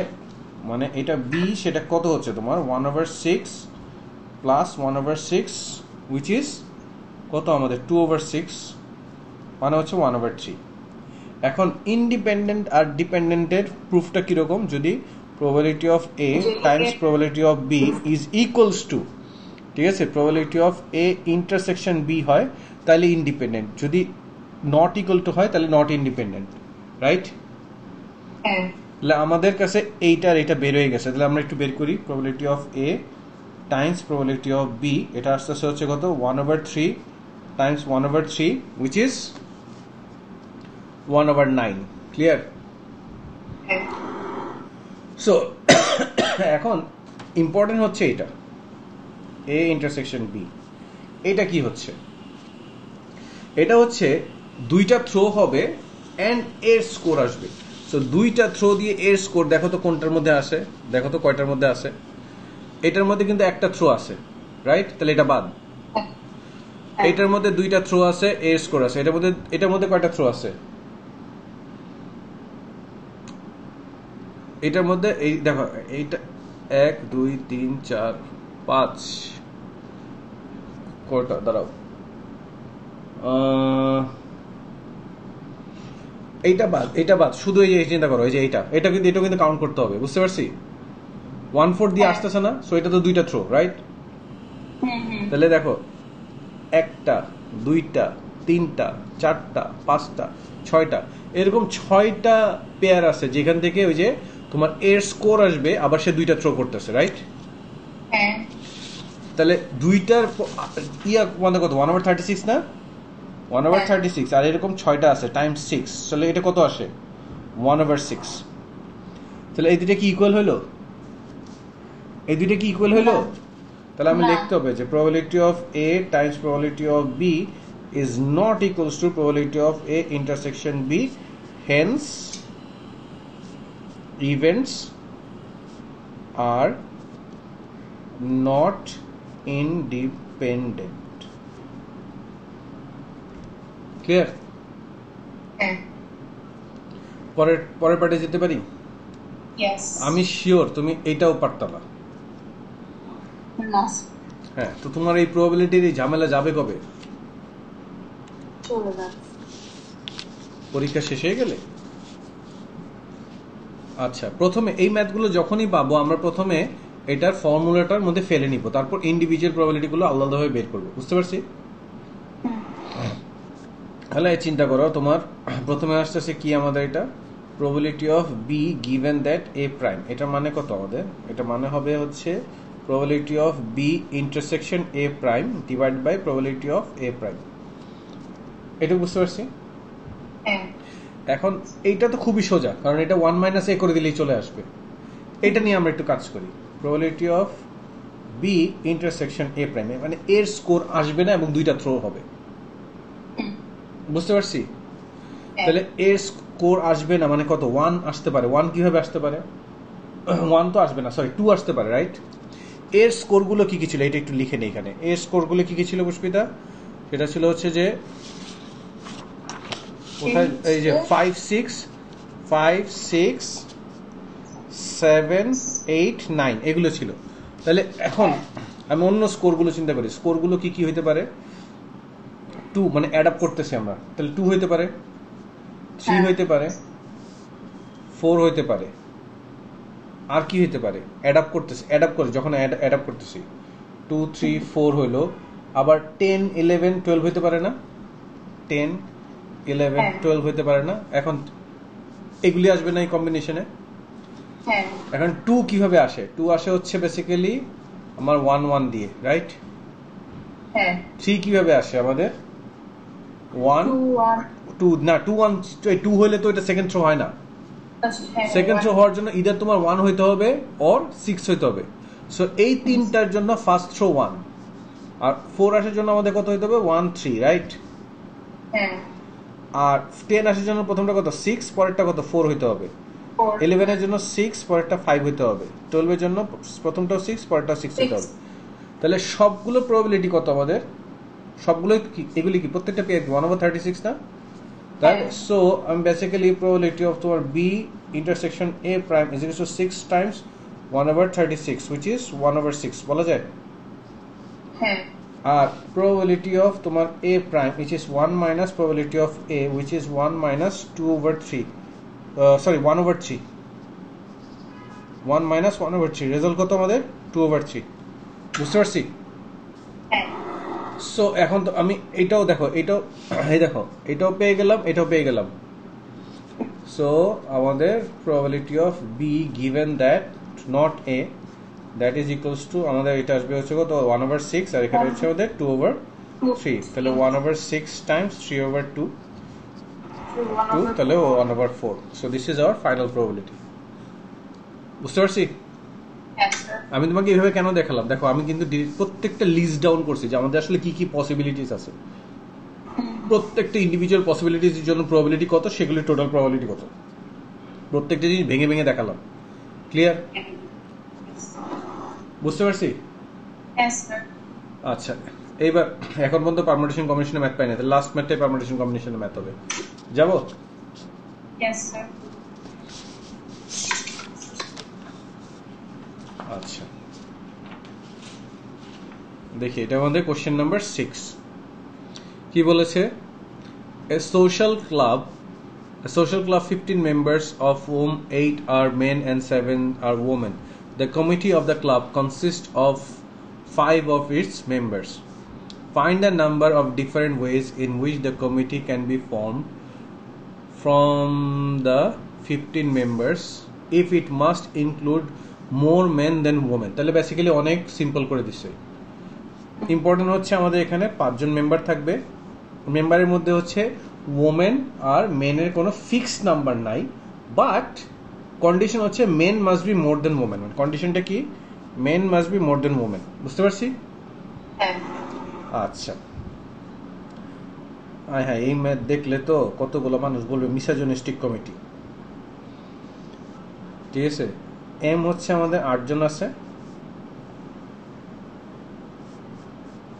[SPEAKER 1] মানে এটা বি, সেটা কত হচ্ছে তোমার 1/6 প্লাস 1/6 which is কত আমাদের 2/6, মানে হচ্ছে 1/3। এখন ইন্ডিপেন্ডেন্ট আর ডিপেন্ডেন্টের প্রুফটা কিরকম? যদি probability of A times probability of B is equals to, ঠিক আছে, probability of A intersection B হয় তাহলে ইন্ডিপেন্ডেন্ট, যদি নট ইকুয়াল টু হয় তাহলে নট ইন্ডিপেন্ডেন্ট, রাইট?
[SPEAKER 2] হ্যাঁ
[SPEAKER 1] তাহলে আমাদের কাছে এইটা আর এটা বের হয়ে গেছে, তাহলে আমরা একটু বের করি। Probability of A times probability of B, এটা আস্তে আস্তে হচ্ছে কত 1/3 টাইমস 1/3 which is 1/9, ক্লিয়ার?
[SPEAKER 2] হ্যাঁ
[SPEAKER 1] সো এখন ইম্পর্টেন্ট হচ্ছে এটা এ ইন্টারসেকশন বি। এটা কি হচ্ছে? এটা হচ্ছে দুইটা থ্রো হবে এন্ড এর স্কোর আসবে। সো দুইটা থ্রো দিয়ে এর স্কোর দেখো তো কোনটার মধ্যে আসে, দেখো তো কয়টার মধ্যে আসে। এটার মধ্যে কিন্তু একটা থ্রো আছে, রাইট? তাহলে এটা বাদ। এটার মধ্যে দুইটা থ্রো আছে, এর স্কোর আছে। এটার মধ্যে কয়টা থ্রো আছে? এটার মধ্যে এই দেখো, এইটা 1 2 3 4 5 কয়টা, দাঁড়াও, এইটা বাদ শুধু এই যে চিন্তা করো, এই যে এটা কিন্তু কাউন্ট করতে হবে, বুঝতে পারছি? 1/4 দিয়ে আসতেছে না, সো এটা তো দুইটা থ্রো, রাইট? তাহলে দেখো 1টা 2টা 3টা 4টা 5টা 6টা, এরকম 6টা পেয়ার আছে যেখান থেকে ওই যে তোমার এর স্কোর আসবে, আবার সে দুইটা থ্রো করতেছে, রাইট?
[SPEAKER 2] হ্যাঁ
[SPEAKER 1] তাহলে দুইটার মানে কত 1/36 না? 1/36 আর এরকম 6টা আছে টাইমস 6, তাহলে এটা কত আসে 1/6। তাহলে এই দুইটা কি ইকুয়াল হলো? এই দুইটা কি ইকুয়াল হলো? তাহলে আমি লিখতে হবে যে probability of A times probability of B is not equals to probability of A intersection B, hence events are not independent. Clear? পরের পার্টে যেতে পারি? আমি শিওর তুমি এইটাও পারতা না। হ্যাঁ, তো তোমার এই প্রবাবিলিটির এই ঝামেলা যাবে কবে?
[SPEAKER 2] চলে যাচ্ছে।
[SPEAKER 1] পরীক্ষা শেষ হয়ে গেলে আচ্ছা, প্রথমে এই ম্যাথগুলো যখনই পাবো আমরা প্রথমে এটার ফর্মুলাটার মধ্যে ফেলে নিব, তারপর ইন্ডিভিজুয়াল প্রবাবিলিটিগুলো আলাদাভাবে বের করবো। বুঝতে পারছি? তাহলে চিন্তা করো, তোমার প্রথমে আসতেছে কি আমাদের এটা probability of B given that A prime. এটা মানে কত আমাদের? এটা মানে হবে হচ্ছে probability of B intersection A prime divide by probability of A prime. এটা বুঝতে পারছি? এখন এইটা তো খুবই সোজা, কারণ এটা 1 মাইনাস এ করে দিলেই চলে আসবে। এটা নিয়ে আমরা একটু কাজ করি। Probability of B intersection A prime, মানে এর স্কোর আসবে না এবং দুইটা থ্রো হবে। বুঝতে পারছি? তাহলে এর স্কোর আসবে না মানে কত? 1 আসতে পারে। 1 কিভাবে আসতে পারে? 1 তো আসবে না, সরি 2 আসতে পারে, রাইট? এর স্কোরগুলো কি কি ছিল এটা একটু লিখে নেই এখানে। এর স্কোরগুলো কি কি ছিল পুষ্পিতা? সেটা ছিল হচ্ছে যে কোথায়, এই যে 5 6 7 8 9 এগুলো ছিল। তাহলে এখন আমি অন্য স্কোরগুলো চিন্তা করি। স্কোরগুলো কি কি হইতে পারে? 2 মানে অ্যাড আপ করতেছি আমরা, তাহলে 2 হইতে পারে, 3 হইতে পারে, 4 হইতে পারে। আর কি হইতে পারে? অ্যাড আপ করতেছি, অ্যাড আপ করে যখন অ্যাড আপ করতেছি 2 3 4 হইলো। আবার 10 11 12 হইতে পারে না? 10 11 12 হইতে পারে না? এখন এগুলি আসবে না এই কম্বিনেশনে। এখন 2 কিভাবে আসে? 2 আসে হচ্ছে বেসিক্যালি আমার 1 1 দিয়ে, রাইট? 3 কিভাবে আসে আমাদের? 1 2 না, 2 1 2 হইলে তো এটা সেকেন্ড থ্রো হয় না। সেকেন্ড থ্রো হওয়ার জন্য ইদার তোমার 1 হইতে হবে অর 6 হইতে হবে। সো এই তিনটার জন্য ফার্স্ট থ্রো 1, আর 4 আসার জন্য আমাদের কত হইতে হবে? 1 3, রাইট? আর 10 আসার জন্য প্রথমটা কত? 6, পরেরটা কত? 4 হইতে হবে। 11 এর জন্য 6, পরেরটা 5 হইতে হবে। 12 এর জন্য প্রথমটাও 6, পরেরটাও 6 হইতে হবে। তাহলে সবগুলো প্রবাবিলিটি কত আমাদের? সবগুলো এগুলি কি প্রত্যেকটা পেয়ে 1/36 না? তাই সো আমি বেসিক্যালি প্রবাবিলিটি অফ তোমার B intersection A prime is equal to 6 times 1/36 which is 1/6 বলা যায়। আর প্রবাবিলিটি অফ তোমার এ prime which is 1 minus probability of a which is 1 minus 2/3 sorry 1/3 1 minus 1/3 result কত আমাদের? 2/3। বুঝতে পারছি? সো এখন তো আমি এটাও দেখো, এটাও এই দেখো, এটাও পেয়ে গেলাম, এটাও পেয়ে গেলাম। সো আমাদের probability of B given that not a that is equals two আমাদের এটা আসবে হচ্ছে কত? 1/6, আর এখানে হচ্ছে আমাদের 2/3। তাহলে 1/6 টাইমস 3/2 তাহলে 1/4। So this is our final probability. বুঝতে পারছি? আমি তোমাকে এইভাবে কেন দেখালাম? দেখো আমি কিন্তু প্রত্যেকটা লিস্ট ডাউন করছি যে আমাদের আসলে কি কি পসিবিলিটিস আছে, প্রত্যেকটা ইন্ডিভিজুয়াল পসিবিলিটির জন্য প্রবাবিলিটি কত, সেগুলির টোটাল প্রবাবিলিটি কত, প্রত্যেকটা জিনিস ভেঙে ভেঙে দেখালাম। ক্লিয়ার? বুঝতে পারছি? আচ্ছা, এইবার এখন পর্যন্ত পারমুটেশন কম্বিনেশনের ম্যাথ পাই না, লাস্ট ম্যাথটাই পারমুটেশন কম্বিনেশনের ম্যাথ হবে। যাবো? আচ্ছা দেখি, এটা আমাদের কোশ্চেন নাম্বার 6। কি বলেছে? A social club 15 members of whom 8 are men and 7 are women. The committee of the club consists of 5 of its members. Find the number of different ways in which the committee can be formed from the 15 members if it must include more men than women. তাহলে basically অনেক simple করে দিচ্ছে। Important হচ্ছে আমাদের এখানে 5 জন member থাকবে। মেম্বারের মধ্যে হচ্ছে ওমেন আর মেনের কোনো ফিক্সড নাম্বার নাই, বাট কন্ডিশন হচ্ছে men must be more than women. কন্ডিশনটা কি? Men must be more than women. বুঝতে পারছি? আচ্ছা, হ্যাঁ এই ম্যাথ দেখলে তো কতগুলো মানুষ বলবে মিসাজনিস্টিক কমিটি। ঠিক আছে, এম হচ্ছে আমাদের 8 জন আছে।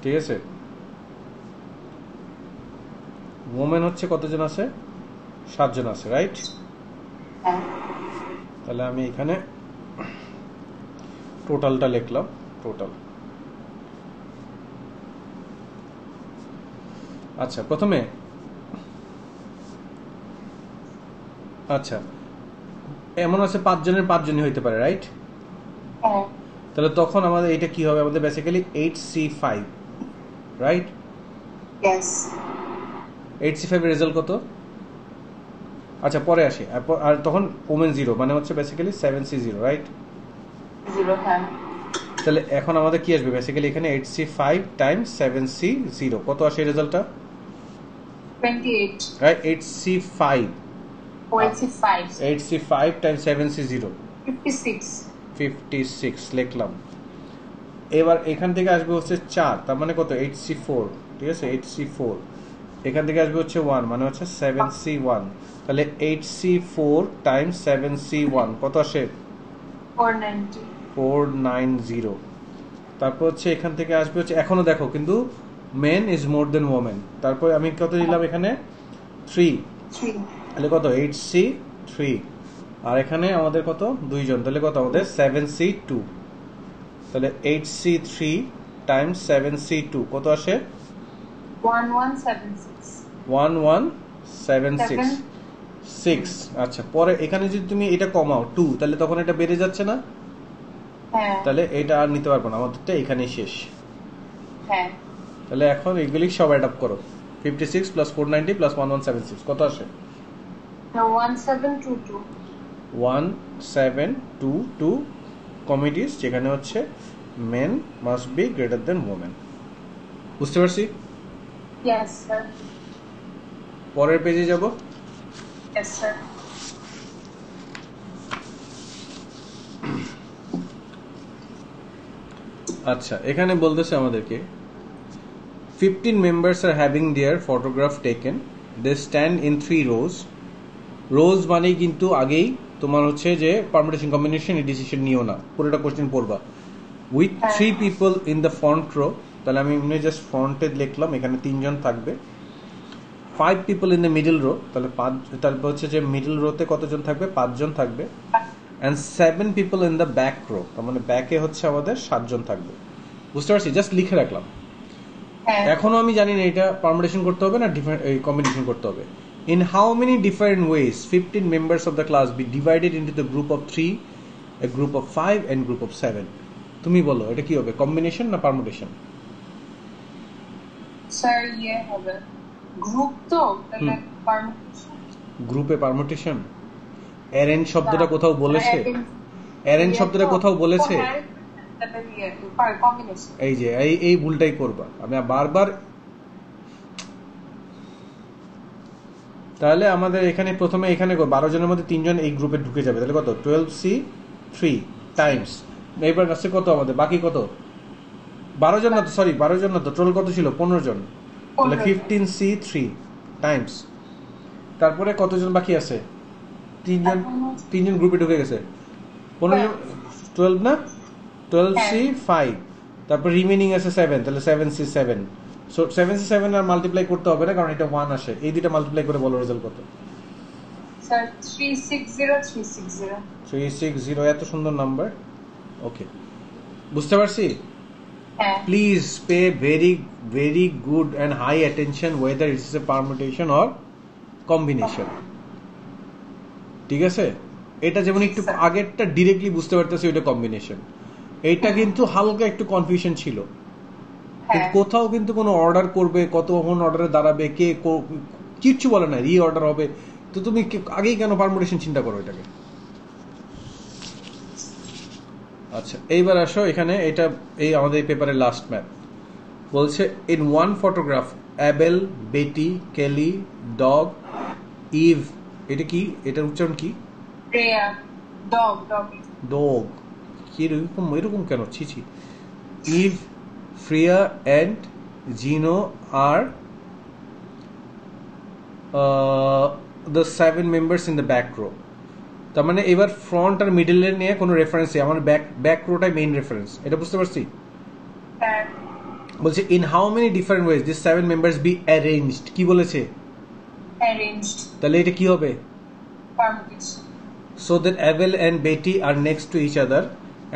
[SPEAKER 1] ঠিক আছে, ওমেন হচ্ছে কতজন আছে? 7 জন আছে, রাইট? তাহলে আমি এখানে টোটালটা লিখলাম। টোটাল। আচ্ছা, প্রথমে আচ্ছা, এমন আছে 5 জনের 5 জনই হইতে পারে, রাইট?
[SPEAKER 2] হ্যাঁ
[SPEAKER 1] তাহলে তখন আমাদের এটা কি হবে? আমাদের basically 8C5, right?
[SPEAKER 2] Yes
[SPEAKER 1] 8C5 এর রেজাল্ট কত? আচ্ছা পরে আসি। আর তখন ওমেন 0 মানে হচ্ছে বেসিক্যালি 7C0, রাইট?
[SPEAKER 2] 0 হ্যাঁ
[SPEAKER 1] তাহলে এখন আমাদের কি আসবে? বেসিক্যালি এখানে 8C5 টাইমস 7C0 কত আসে রেজাল্টটা?
[SPEAKER 2] 28
[SPEAKER 1] right? 8C5
[SPEAKER 2] 85
[SPEAKER 1] 8C5 Times 7C0
[SPEAKER 2] 56
[SPEAKER 1] 56 লিখলাম। এবার এখান থেকে আসবে হচ্ছে 4, তার মানে কত? 8C4, ঠিক আছে? 8C4 এখান থেকে আসবে হচ্ছে 1 মানে হচ্ছে 7C1। তাহলে 8C4 টাইমস 7C1 কত আসে?
[SPEAKER 2] 490
[SPEAKER 1] 490। তারপর হচ্ছে এখান থেকে আসবে হচ্ছে, এখনো দেখো কিন্তু men is more than women. তারপর আমি কত দিলাম এখানে? 3।
[SPEAKER 2] 3
[SPEAKER 1] তাহলে কত? 8C3। আর এখানে আমাদের কত? 2 জন, তাহলে কত আমাদের? 7C2। তাহলে 8C3 টাইমস 7C2 কত আসে?
[SPEAKER 2] 1176
[SPEAKER 1] 1176। আচ্ছা, পরে এখানে যদি তুমি এটা কমাও 2, তাহলে তখন এটা বেড়ে যাচ্ছে না?
[SPEAKER 2] হ্যাঁ
[SPEAKER 1] তাহলে এটা আর নিতে পারবো না, আমাদেরটা এখানেই শেষ।
[SPEAKER 2] হ্যাঁ
[SPEAKER 1] তাহলে এখন এগুলি সব অ্যাড আপ করো। 56 প্লাস 490 প্লাস 1176 কত আসে?
[SPEAKER 2] 1722
[SPEAKER 1] 1722 কমিটিস, যেখানে হচ্ছে men must be greater than women. বুঝতে পারছি?
[SPEAKER 2] ইয়েস স্যার
[SPEAKER 1] পরের পেজে যাব।
[SPEAKER 2] ইয়েস স্যার
[SPEAKER 1] আচ্ছা, এখানে বলতেছে আমাদেরকে 15 members are having their photograph taken. They stand in 3 rows. রোজ মানেই কিন্তু আগেই তোমার হচ্ছে যে পারমিটেশন কম্বিনেশন ডিসিশন নিও না, পুরোটা কোশ্চেন পড়বা। With 3 people in the front row, তাহলে আমি এমনি জাস্ট ফ্রন্টে লিখলাম, এখানে 3 জন থাকবে। 5 people in the middle row, তাহলে 5, তারপর হচ্ছে যে মিডল রোতে কতজন থাকবে? 5 জন থাকবে। And 7 people in the back row, তার মানে ব্যাকে হচ্ছে আমাদের 7 জন থাকবে। বুঝতে পারছি? জাস্ট লিখে রাখলাম। এখনো আমি জানি না এটা পারমিটেশন করতে হবে না কম্বিনেশন করতে হবে। In how many different ways 15 members of the class be divided into the group of 3, a group of 5 and group of 7? তুমি বলো এটা কি হবে? কম্বিনেশন না পারমিটেশন?
[SPEAKER 2] স্যার ইয়ে হবে গ্রুপ তো, তাহলে পারমিটেশন।
[SPEAKER 1] গ্রুপে পারমিটেশন? অ্যারেঞ্জ শব্দটা কোথাও বলেছে? অ্যারেঞ্জ শব্দটা কোথাও বলেছে?
[SPEAKER 2] কম্বিনেশন।
[SPEAKER 1] এই যে এই ভুলটাই করবা। আমি বারবার। তাহলে আমাদের এখানে প্রথমে এখানে 12 জনের মধ্যে 3 জন এই গ্রুপে ঢুকে যাবে, তাহলে কত? 12C3 টাইমস, এবার আসছে কত আমাদের বাকি? কত? 12 জন না তো, সরি 12 জন না তো, টোটাল কত ছিল? 15 জন। তাহলে 15C3 টাইমস, তারপরে কতজন বাকি আছে? 3 জন গ্রুপে ঢুকে গেছে। 15 জন, 12 না? 12C5, তারপর রিমেনিং আছে 7, তাহলে 7C7। সো 7C7 আর মাল্টিপ্লাই করতে হবে না, কারণ এটা 1 আসে। এই দুটো মাল্টিপ্লাই করে বলো রেজাল্ট কত?
[SPEAKER 2] স্যার 360
[SPEAKER 1] 360, এত সুন্দর নাম্বার। ওকে, বুঝতে পারছি। Please pay very very good and high attention whether it's a permutation or combination. ঠিক আছে? এটা যেমন একটু আগেরটা ডিরেক্টলি বুঝতে পারতেছি ওইটা কম্বিনেশন, এইটা কিন্তু হালকা একটু কনফিউশন ছিল। কোথাও কিন্তু কোনো অর্ডার করবে, কতক্ষণ অর্ডারে দাঁড়াবে, কে কিচ্ছু বলে না, রি অর্ডার হবে, তো তুমি আগেই কেন পারমিটেশন চিন্তা করো এটাকে? আচ্ছা, এইবার আসো এখানে, এটা এই আমাদের এই পেপারের লাস্ট ম্যাথ বলছে in one photograph Abel, Beti, Kelly, dog, eve, এটা কি? এটার উচ্চারণ কি? ডগ। কি এরকম কেন? ছি। Eve, Freya and Gino are the 7 members in the back row. তার মানে এবার ফ্রন্ট আর মিডল এর নিয়ে কোনো রেফারেন্স নেই, আমার ব্যাক রোটাই মেইন রেফারেন্স। এটা বুঝতে পারছি? বলছে in how many different ways this 7 members be arranged. কি বলেছে?
[SPEAKER 2] অ্যারেঞ্জড।
[SPEAKER 1] তাহলে এটা কি হবে?
[SPEAKER 2] পারমিটেশন। So
[SPEAKER 1] that Abel and Betty are next to each other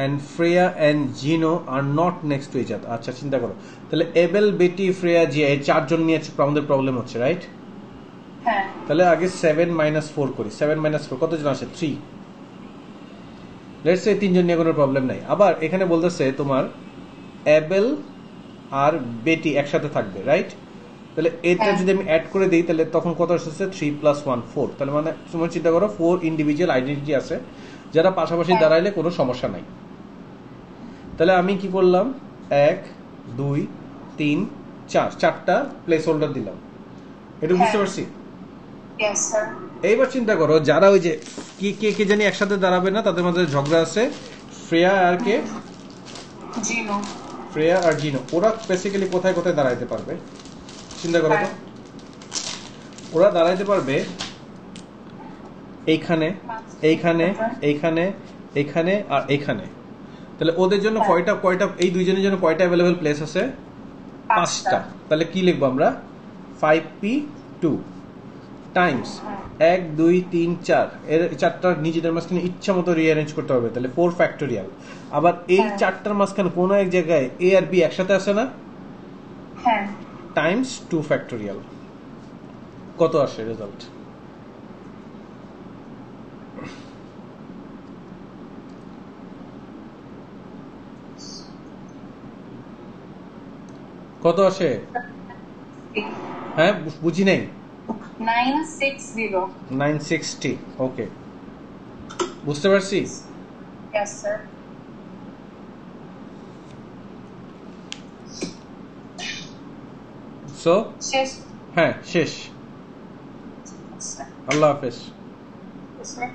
[SPEAKER 1] and Freya and Gino are not next to each other. আচ্ছা, চিন্তা করো তাহলে এবেল, বেটি, ফ্রেয়া, জি এই 4 জন নিয়ে আমাদের প্রবলেম হচ্ছে, রাইট?
[SPEAKER 2] হ্যাঁ
[SPEAKER 1] তাহলে আগে 7 মাইনাস 4 করি। 7 মাইনাস 4 কতজন আসে? 3। লেটস সে 3 জন নিয়ে কোনো প্রবলেম নাই। আবার এখানে বলতেছে তোমার অ্যাবেল আর বেটি একসাথে থাকবে, রাইট? তাহলে এটা
[SPEAKER 2] হ্যাঁ।
[SPEAKER 1] যদি আমি অ্যাড করে দিই তাহলে তখন কত আসছে? 3 + 1 4। তাহলে মানে তুমি চিন্তা করো 4 ইন্ডিভিজুয়াল আইডেন্টিটি আছে যারা পাশাপাশি
[SPEAKER 2] হ্যাঁ।
[SPEAKER 1] দাঁড়াইলে কোনো সমস্যা নাই। তাহলে আমি কি করলাম? 1 2 3 4 চারটা প্লেস হোল্ডার দিলাম। এটা বুঝতে
[SPEAKER 2] হ্যাঁ।
[SPEAKER 1] পারছি?
[SPEAKER 2] Yes sir.
[SPEAKER 1] এইবার চিন্তা করো যারা ওই যে কে জানি একসাথে দাঁড়াবে না, তাদের মধ্যে ঝগড়া আছে। শ্রেয়া আর কে?
[SPEAKER 2] জিনো।
[SPEAKER 1] শ্রেয়া আর জিনো। ওরা বেসিক্যালি কোথায় কোথায় দাঁড়াইতে পারবে চিন্তা করো তো। ওরা দাঁড়াইতে পারবে এইখানে, এইখানে, এইখানে, এইখানে আর এইখানে। তাহলে ওদের জন্য কয়টা কয়টা এই দুইজনের জন্য কয়টা অ্যাভেলেবল প্লেস আছে? 5টা। তাহলে কি লিখবো আমরা? 5p2 টাইমস 1 2 3 4 এর চারটার নিজেদের মাঝখানে ইচ্ছা মতো রিঅ্যারেঞ্জ করতে হবে। তাহলে 4 ফ্যাক্টোরিয়াল। আবার এই চারটার মাঝখানে কোনো এক জায়গায় a আর b একসাথে আছে না?
[SPEAKER 2] হ্যাঁ।
[SPEAKER 1] Times 2 factorial. কত আসে রেজাল্ট? কত আসে? হ্যাঁ বুঝি নাই।
[SPEAKER 2] 960।
[SPEAKER 1] 960। ওকে, বুঝতে পারছি।
[SPEAKER 2] Yes sir.
[SPEAKER 1] সো
[SPEAKER 2] শেষ।
[SPEAKER 1] হ্যাঁ শেষ। আল্লাহ হাফেজ।
[SPEAKER 2] স্যার।